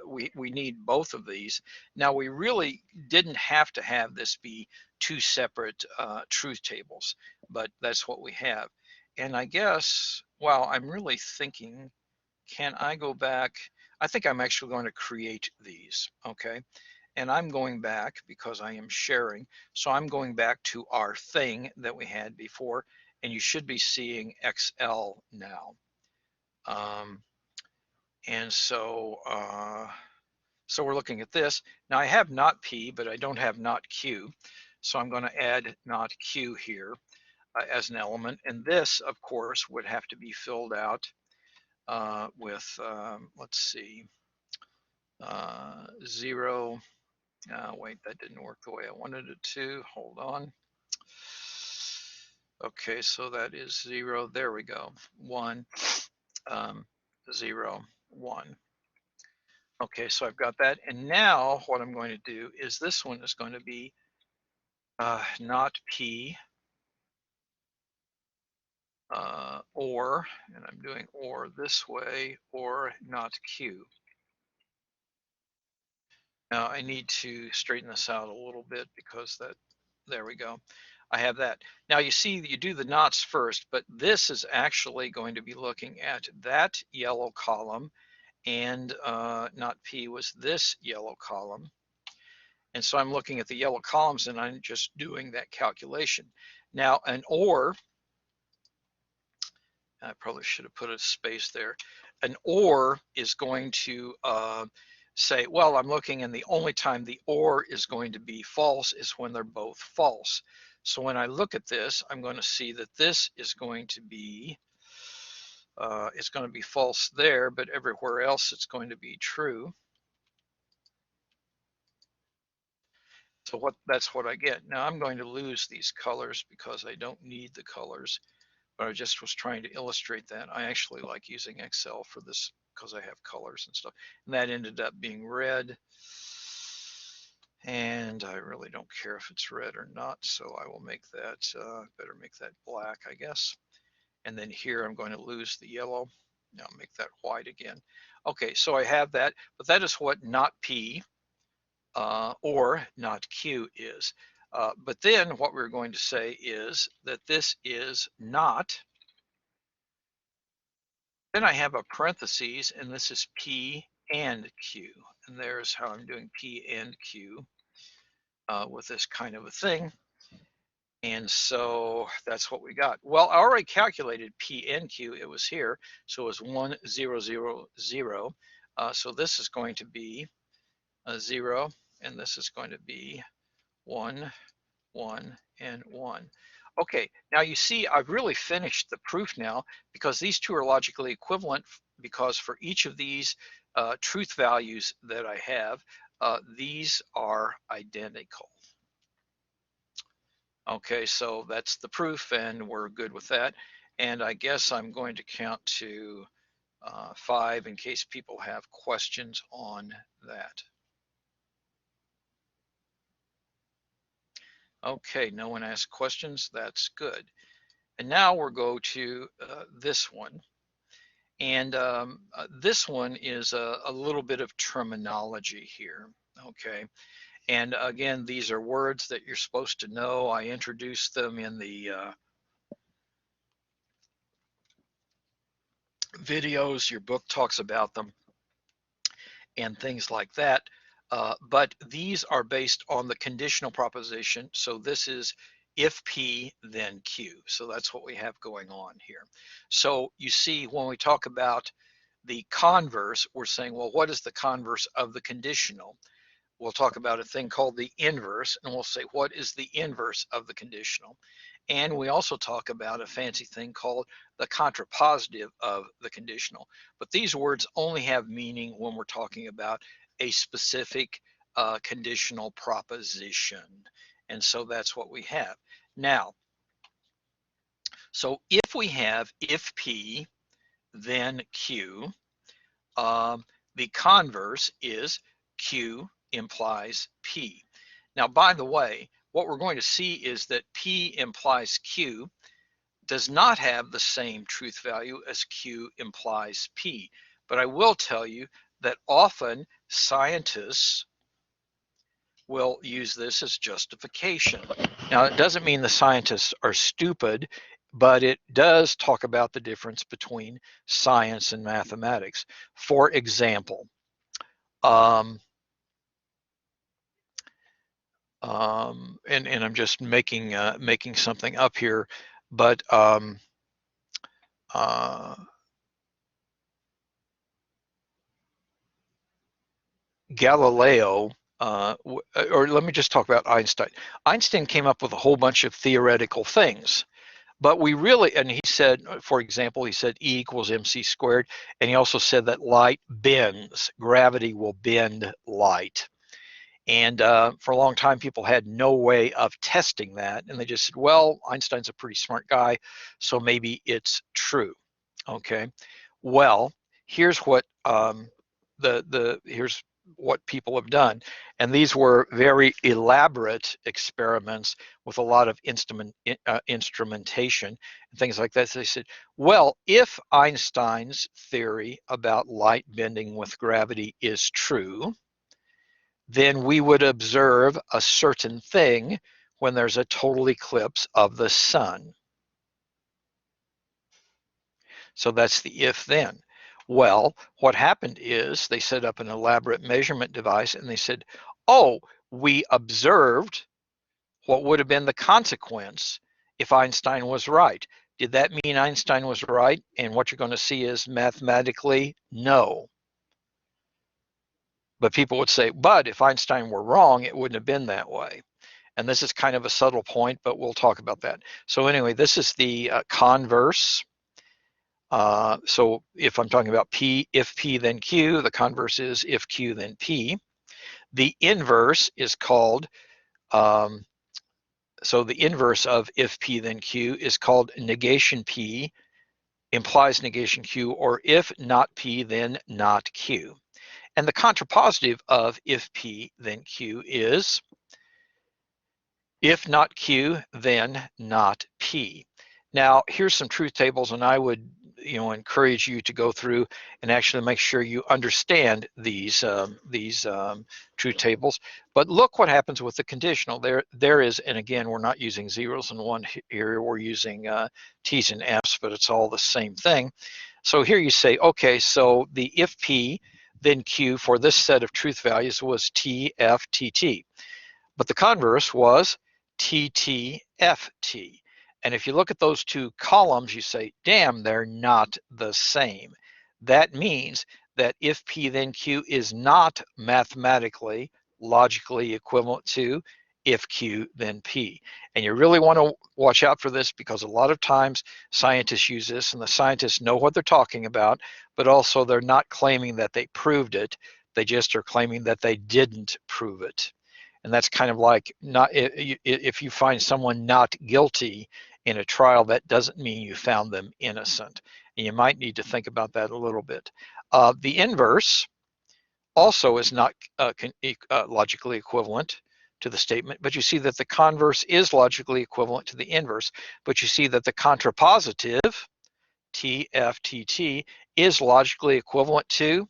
we need both of these. Now, we really didn't have to have this be two separate truth tables, but that's what we have. And I guess, well, I'm really thinking, can I go back? I think I'm actually going to create these, okay? And I'm going back because I am sharing. So I'm going back to our thing that we had before, and you should be seeing XL now. And so, so we're looking at this. Now I have not P, but I don't have not Q. So I'm going to add not Q here as an element. And this, of course, would have to be filled out with, let's see, 0. Wait, that didn't work the way I wanted it to. Hold on. Okay, so that is 0. There we go. 1, 0, 1. Okay, so I've got that. And now what I'm going to do is this one is going to be not P or, and I'm doing or this way, or not Q. Now I need to straighten this out a little bit because that, there we go. I have that. Now you see you do the knots first, but this is actually going to be looking at that yellow column, and not P was this yellow column. And so I'm looking at the yellow columns and I'm just doing that calculation. Now an or, I probably should have put a space there. An or is going to say, well, I'm looking, and the only time the or is going to be false is when they're both false. So when I look at this, I'm going to see that this is going to be, it's going to be false there, but everywhere else it's going to be true. So that's what I get. Now I'm going to lose these colors because I don't need the colors, but I just was trying to illustrate that. I actually like using Excel for this because I have colors and stuff. And that ended up being red. And I really don't care if it's red or not, so I will make that, better make that black, I guess. And then here I'm going to lose the yellow. Now make that white again. Okay, so I have that, but that is what not P or not Q is. But then what we're going to say is that this is not, then I have a parentheses, and this is P and Q. And there's how I'm doing P and Q with this kind of a thing. And so that's what we got. Well, I already calculated P and Q. It was here. So it was 1, 0, 0, 0. So this is going to be a 0, and this is going to be 1, 1, and 1. Okay, now you see I've really finished the proof now because these two are logically equivalent, because for each of these truth values that I have, these are identical. Okay, so that's the proof and we're good with that. And I guess I'm going to count to 5 in case people have questions on that. Okay, no one asked questions. That's good. And now we'll go to this one. And this one is a little bit of terminology here. Okay. And again, these are words that you're supposed to know. I introduced them in the videos. Your book talks about them and things like that. But these are based on the conditional proposition. So this is if P, then Q. So that's what we have going on here. So you see, when we talk about the converse, we're saying, well, what is the converse of the conditional? We'll talk about a thing called the inverse, and we'll say, what is the inverse of the conditional? And we also talk about a fancy thing called the contrapositive of the conditional. But these words only have meaning when we're talking about a specific conditional proposition. And so that's what we have. Now, so if we have if P, then Q, the converse is Q implies P. Now, by the way, what we're going to see is that P implies Q does not have the same truth value as Q implies P. But I will tell you that often scientists will use this as justification. Now, it doesn't mean the scientists are stupid, but it does talk about the difference between science and mathematics. For example, and I'm just making something up here, but Galileo, or let me just talk about Einstein. Einstein came up with a whole bunch of theoretical things, but we really, and he said, for example, he said E equals mc squared, and he also said that light bends, gravity will bend light. And for a long time, people had no way of testing that, and they just said, well, Einstein's a pretty smart guy, so maybe it's true. Okay, well, here's what here's what people have done, and these were very elaborate experiments with a lot of instrumentation and things like that. So they said, well, if Einstein's theory about light bending with gravity is true, then we would observe a certain thing when there's a total eclipse of the sun. So that's the if then. Well, what happened is they set up an elaborate measurement device and they said, oh, we observed what would have been the consequence if Einstein was right. Did that mean Einstein was right? And what you're going to see is mathematically, no. But people would say, but if Einstein were wrong, it wouldn't have been that way. And this is kind of a subtle point, but we'll talk about that. So anyway, this is the converse. So if I'm talking about P, if P then Q, the converse is if Q then P. The inverse is called, so the inverse of if P then Q is called negation P, implies negation Q, or if not P then not Q. And the contrapositive of if P then Q is if not Q then not P. Now here's some truth tables, and I would encourage you to go through and actually make sure you understand these truth tables. But look what happens with the conditional. There is, and again, we're not using zeros and one here. We're using T's and F's, but it's all the same thing. So here you say, okay, so the if P then Q for this set of truth values was T, F, T, T. But the converse was T, T, F, T. And if you look at those two columns, you say, damn, they're not the same. That means that if P then Q is not mathematically, logically equivalent to if Q then P. And you really want to watch out for this, because a lot of times scientists use this, and the scientists know what they're talking about, but also they're not claiming that they proved it. They just are claiming that they didn't prove it. And that's kind of like, not if you find someone not guilty in a trial, that doesn't mean you found them innocent. And you might need to think about that a little bit. The inverse also is not logically equivalent to the statement, but you see that the converse is logically equivalent to the inverse. But you see that the contrapositive, TFTT, is logically equivalent to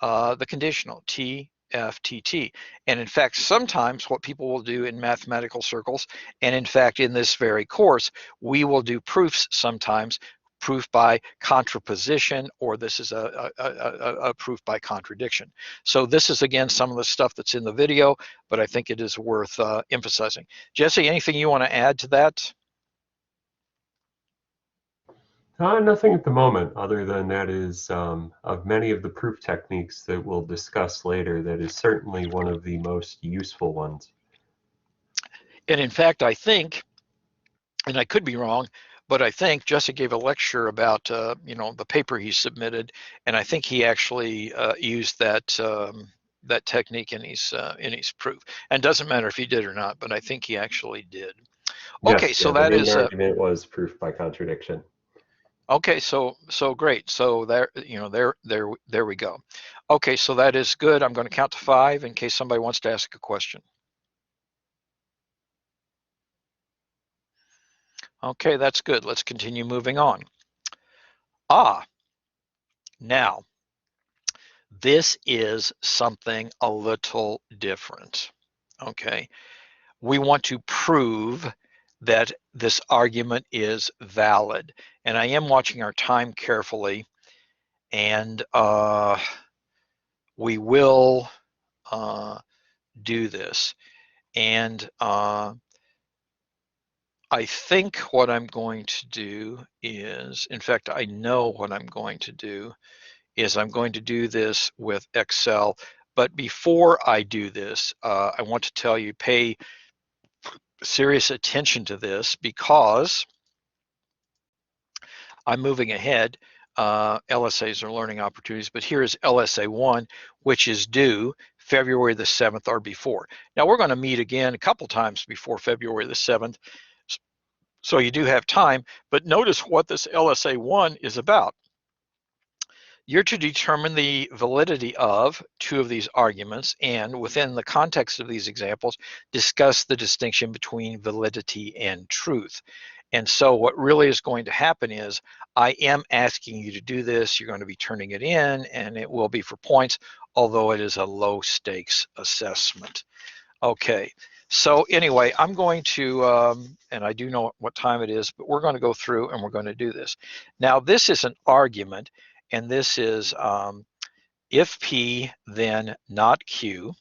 the conditional, TFTT. And in fact, sometimes what people will do in mathematical circles, and in fact in this very course, we will do proofs sometimes, proof by contraposition, or this is a proof by contradiction. So this is, again, some of the stuff that's in the video, but I think it is worth emphasizing. Jesse, anything you want to add to that? Nothing at the moment, other than that is of many of the proof techniques that we'll discuss later, that is certainly one of the most useful ones. And in fact, I think, and I could be wrong, but I think Jesse gave a lecture about the paper he submitted, and I think he actually used that that technique in his proof. And it doesn't matter if he did or not, but I think he actually did. Okay, Yes, so yeah, the that main is argument was proof by contradiction. okay. So great. So there, there we go. Okay, so that is good. I'm going to count to 5 in case somebody wants to ask a question. Okay, that's good. Let's continue moving on. Now, this is something a little different, okay? We want to prove that this argument is valid. And I am watching our time carefully, and we will do this. And I think what I'm going to do is, in fact, I know what I'm going to do is I'm going to do this with Excel. But before I do this, I want to tell you, pay serious attention to this because I'm moving ahead. LSAs are learning opportunities, but here is LSA 1, which is due February the 7th or before. Now we're going to meet again a couple times before February the 7th, so you do have time, but notice what this LSA 1 is about. You're to determine the validity of 2 of these arguments, and within the context of these examples, discuss the distinction between validity and truth. And so what really is going to happen is I am asking you to do this. You're going to be turning it in, and it will be for points, although it is a low stakes assessment. Okay, so anyway, I'm going to, and I do know what time it is, but we're going to go through and we're going to do this. Now, this is an argument, and this is if P, then not Q.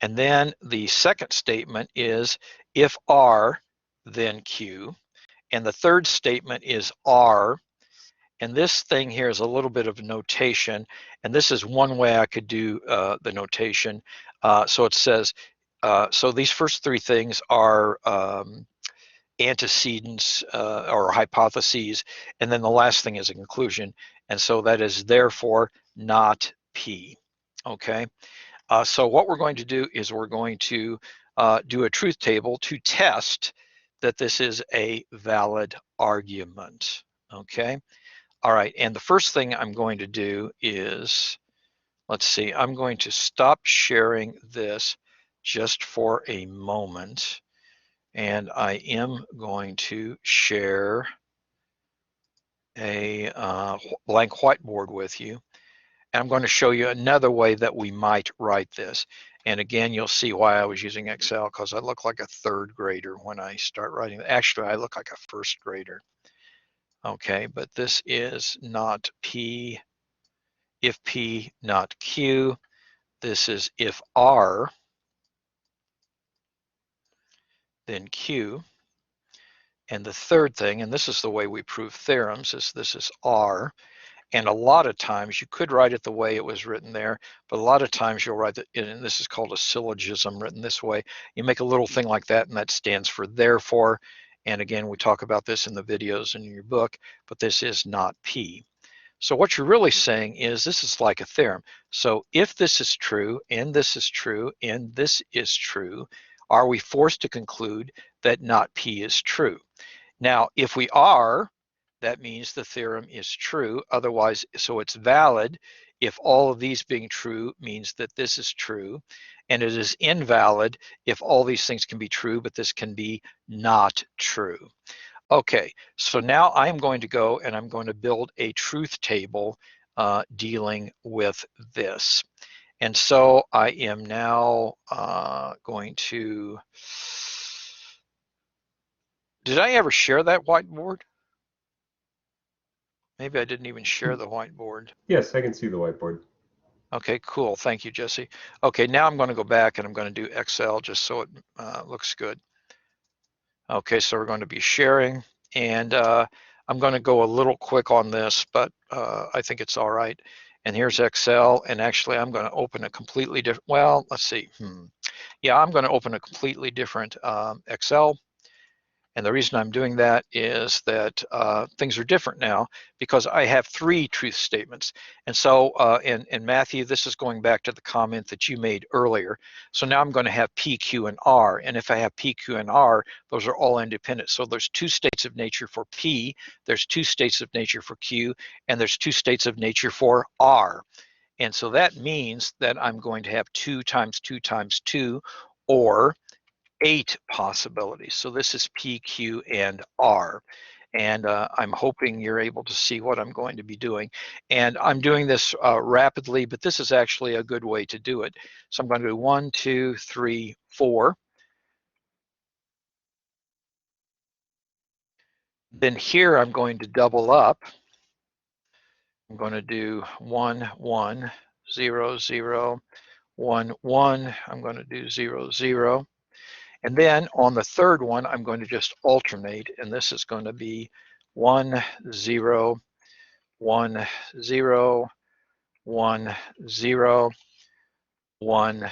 And then the second statement is if R, then Q. And the third statement is R. And this thing here is a little bit of notation. And this is one way I could do the notation. So it says, so these first 3 things are antecedents or hypotheses. And then the last thing is a conclusion. And so that is therefore not P. Okay. So what we're going to do is we're going to do a truth table to test that this is a valid argument. Okay. All right, and the first thing I'm going to do is, let's see, I'm going to stop sharing this just for a moment, and I am going to share a blank whiteboard with you. And I'm going to show you another way that we might write this. And again, you'll see why I was using Excel, because I look like a 3rd grader when I start writing. Actually, I look like a 1st grader. Okay, but this is not P, if P, not Q. This is if R, then Q. And the third thing, and this is the way we prove theorems, is this is R. And a lot of times you could write it the way it was written there, but a lot of times you'll write it, and this is called a syllogism written this way. You make a little thing like that, and that stands for therefore. And again, we talk about this in the videos and in your book, but this is not P. So what you're really saying is this is like a theorem. So if this is true, and this is true, and this is true, are we forced to conclude that not P is true? Now, if we are, that means the theorem is true. Otherwise, so it's valid if all of these being true means that this is true. And it is invalid if all these things can be true, but this can be not true. Okay, so now I'm going to go and I'm going to build a truth table dealing with this. And so I am now going to, did I ever share that whiteboard? Maybe I didn't even share the whiteboard. Yes, I can see the whiteboard. Okay, cool. Thank you, Jesse. Okay, now I'm going to go back and I'm going to do Excel just so it looks good. Okay, so we're going to be sharing, and I'm going to go a little quick on this, but I think it's all right. And here's Excel, and actually I'm going to open a completely different, well, let's see. Yeah, I'm going to open a completely different Excel, And the reason I'm doing that is that things are different now because I have 3 truth statements. And so in Matthew, this is going back to the comment that you made earlier. So now I'm going to have P, Q, and R. And if I have P, Q, and R, those are all independent. So there's 2 states of nature for P, there's 2 states of nature for Q, and there's 2 states of nature for R. And so that means that I'm going to have 2 times 2 times 2, or 8 possibilities. So this is P, Q, and R. And I'm hoping you're able to see what I'm going to be doing. And I'm doing this rapidly, but this is actually a good way to do it. So I'm going to do 1, 2, 3, 4. Then here I'm going to double up. I'm going to do 1, 1, 0, 0, 1, 1. I'm going to do 0, 0. And then on the third one, I'm going to just alternate, and this is going to be 1, 0, 1, 0, 1, 0, 1,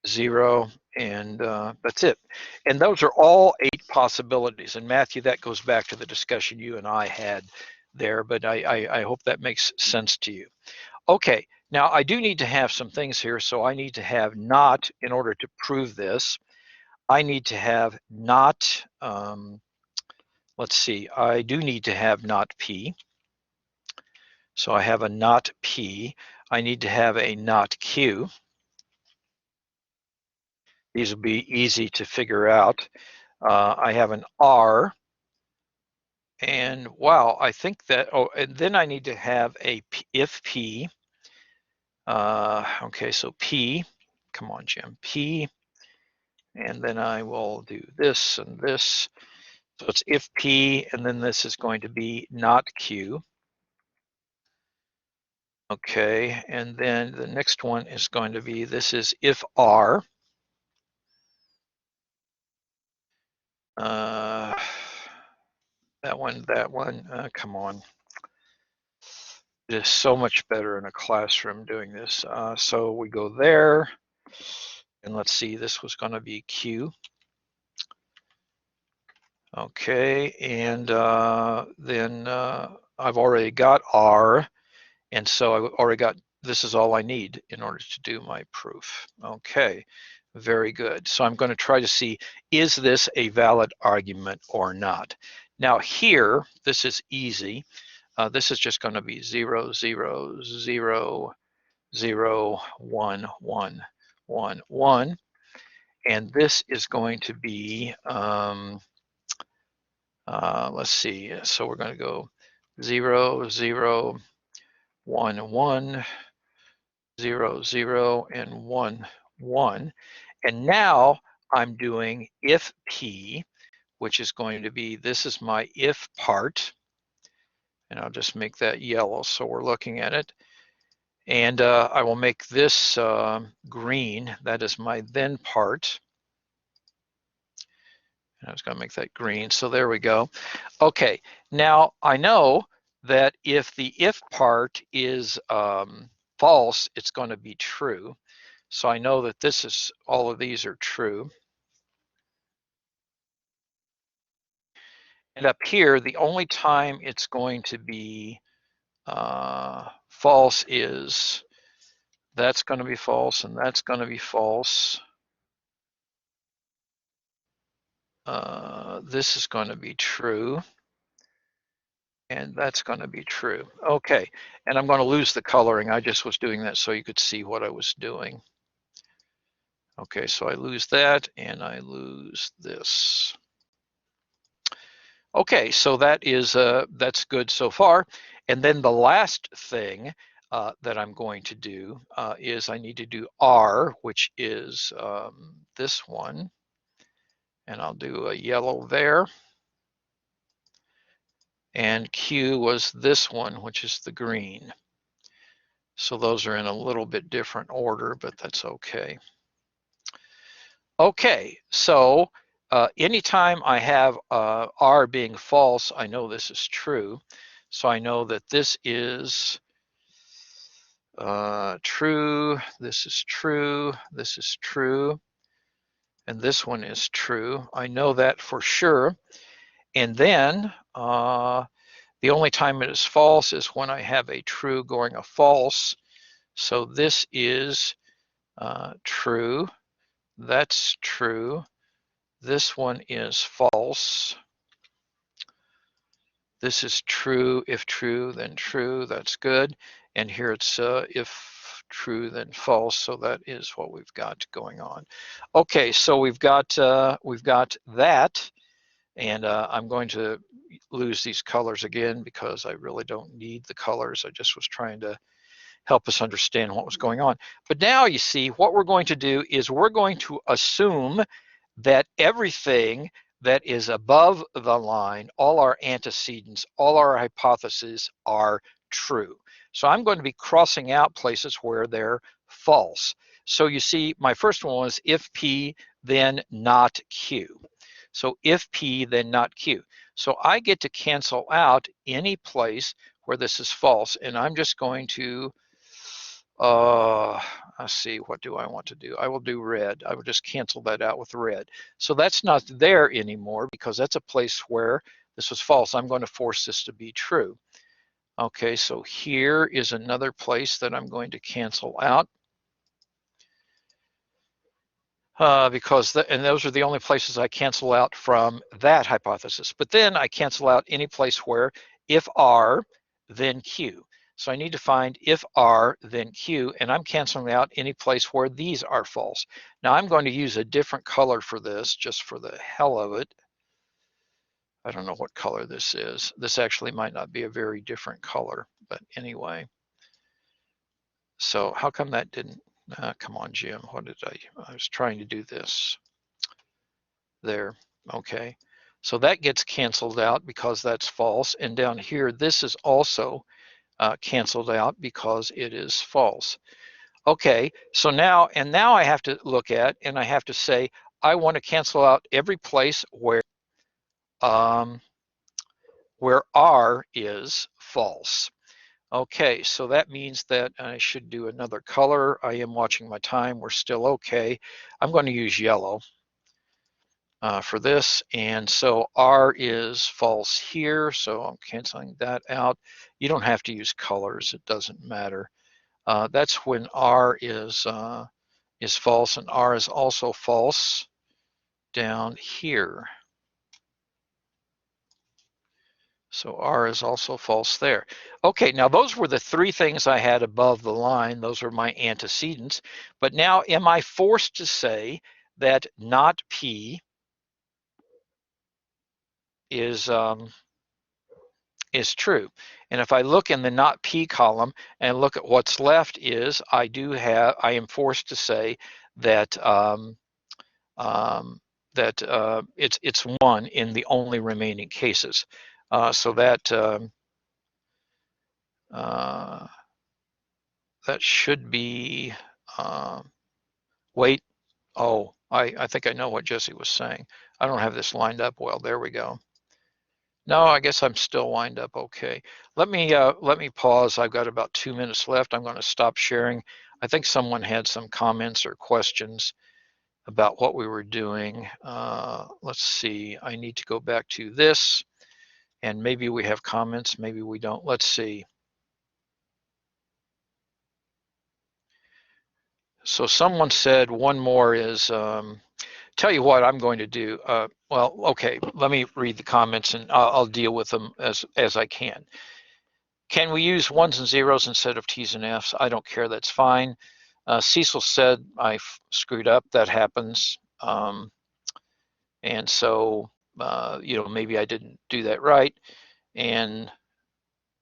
0, and that's it. And those are all 8 possibilities. And Matthew, that goes back to the discussion you and I had there, but I hope that makes sense to you. Okay, now I do need to have some things here, so I need to have not in order to prove this. I need to have not, let's see, I do need to have not P. So I have a not P. I need to have a not Q. These will be easy to figure out. I have an R. And wow, I think that, oh, and then I need to have a P, if P. Okay, so P, come on, Jim, P. And then I will do this and this. So it's if P, and then this is going to be not Q. Okay, and then the next one is going to be, this is if R. That one, come on. It is so much better in a classroom doing this. So we go there, and let's see, this was going to be Q. Okay, and then I've already got R, and so I've already got, this is all I need in order to do my proof. Okay, very good. So I'm going to try to see, is this a valid argument or not? Now here, this is easy. This is just going to be 0, 0, 0, 0, 1, 1, 1, 1. And this is going to be, let's see, so we're going to go 0, 0, 1, 1, 0, 0, and 1, 1. And now I'm doing if P, which is going to be, this is my if part. And I'll just make that yellow so we're looking at it. And I will make this green. That is my then part. And I was going to make that green. So there we go. Okay, now I know that if the if part is false, it's going to be true. So I know that this is, all of these are true. And up here, the only time it's going to be false is, that's going to be false, and that's going to be false. This is going to be true. And that's going to be true. Okay, and I'm going to lose the coloring. I just was doing that so you could see what I was doing. Okay, so I lose that, and I lose this. Okay, so that is that's good so far. And then the last thing that I'm going to do is I need to do R, which is this one. And I'll do a yellow there. And Q was this one, which is the green. So those are in a little bit different order, but that's okay. Okay, so anytime I have R being false, I know this is true. So I know that this is true, this is true, this is true. and this one is true. I know that for sure. And then the only time it is false is when I have a true going a false. So this is true. That's true. This one is false. This is true. If true, then true. That's good. And here it's if true, then false. So that is what we've got going on. Okay, so we've got that, and I'm going to lose these colors again because I really don't need the colors. I just was trying to help us understand what was going on. But now you see what we're going to do is we're going to assume that everything that is above the line, all our antecedents, all our hypotheses are true. So I'm going to be crossing out places where they're false. So you see, my first one was if P, then not Q. So if P, then not Q. So I get to cancel out any place where this is false, and I'm just going to let's see, what do I want to do? I will do red. I will just cancel that out with red. So that's not there anymore because that's a place where this was false. I'm going to force this to be true. Okay, so here is another place that I'm going to cancel out. And those are the only places I cancel out from that hypothesis. But then I cancel out any place where if R, then Q. So I need to find if R, then Q, and I'm canceling out any place where these are false. Now I'm going to use a different color for this, just for the hell of it. I don't know what color this is. This actually might not be a very different color, but anyway. So how come that didn't, come on, Jim, what did I was trying to do this. There, okay. So that gets canceled out because that's false. And down here, this is also canceled out because it is false. Okay, so now I have to look at, and I have to say, I want to cancel out every place where R is false. Okay, so that means that I should do another color. I am watching my time. We're still okay. I'm going to use yellow for this, and so R is false here, so I'm canceling that out. You don't have to use colors, it doesn't matter. That's when R is false, and R is also false down here. So R is also false there. Okay, now those were the three things I had above the line. Those are my antecedents. But now am I forced to say that not P is true? And if I look in the not P column and look at what's left is I am forced to say that it's 1 in the only remaining cases. So that that should be, wait, oh, I think I know what Jesse was saying. I don't have this lined up well. There we go. No, I guess I'm still lined up okay. Let me pause. I've got about 2 minutes left. I'm going to stop sharing. I think someone had some comments or questions about what we were doing. Let's see. I need to go back to this, and maybe we have comments, maybe we don't. Let's see. So someone said one more is, tell you what I'm going to do. Well, okay, let me read the comments and I'll deal with them as I can. Can we use 1s and 0s instead of T's and F's? I don't care, that's fine. Cecil said I screwed up, that happens. And so, maybe I didn't do that right. And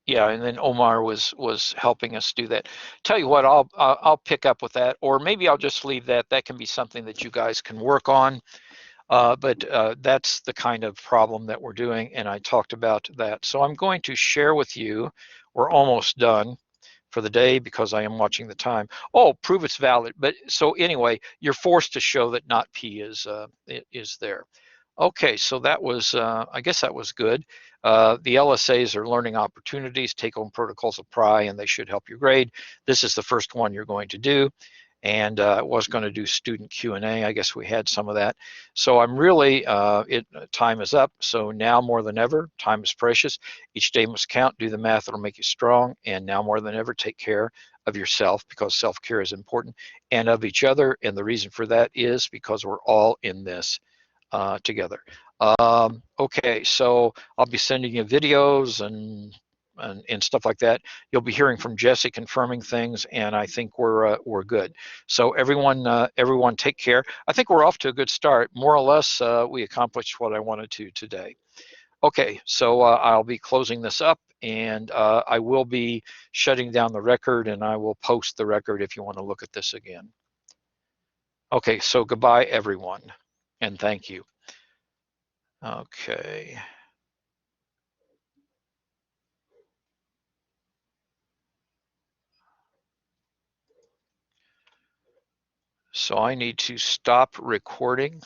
yeah, and then Omar was helping us do that. Tell you what, I'll pick up with that, or maybe I'll just leave that. That can be something that you guys can work on. But that's the kind of problem that we're doing, and I talked about that. So I'm going to share with you. We're almost done for the day because I am watching the time. Oh, prove it's valid. But so anyway, you're forced to show that not P is there. Okay, so that was, I guess that was good. The LSAs are learning opportunities, take-home protocols apply, and they should help your grade. This is the first one you're going to do. and I was going to do student Q&A. I guess we had some of that. So I'm really, time is up. So now more than ever, time is precious. Each day must count. Do the math, it'll make you strong. And now more than ever, take care of yourself, because self-care is important, and of each other. And the reason for that is because we're all in this together. Okay, so I'll be sending you videos and stuff like that. You'll be hearing from Jesse confirming things, and I think we're good. So everyone take care. I think we're off to a good start. More or less, we accomplished what I wanted to today. Okay, so I'll be closing this up, and I will be shutting down the record, and I will post the record if you want to look at this again. Okay, so goodbye, everyone, and thank you. Okay. So I need to stop recording.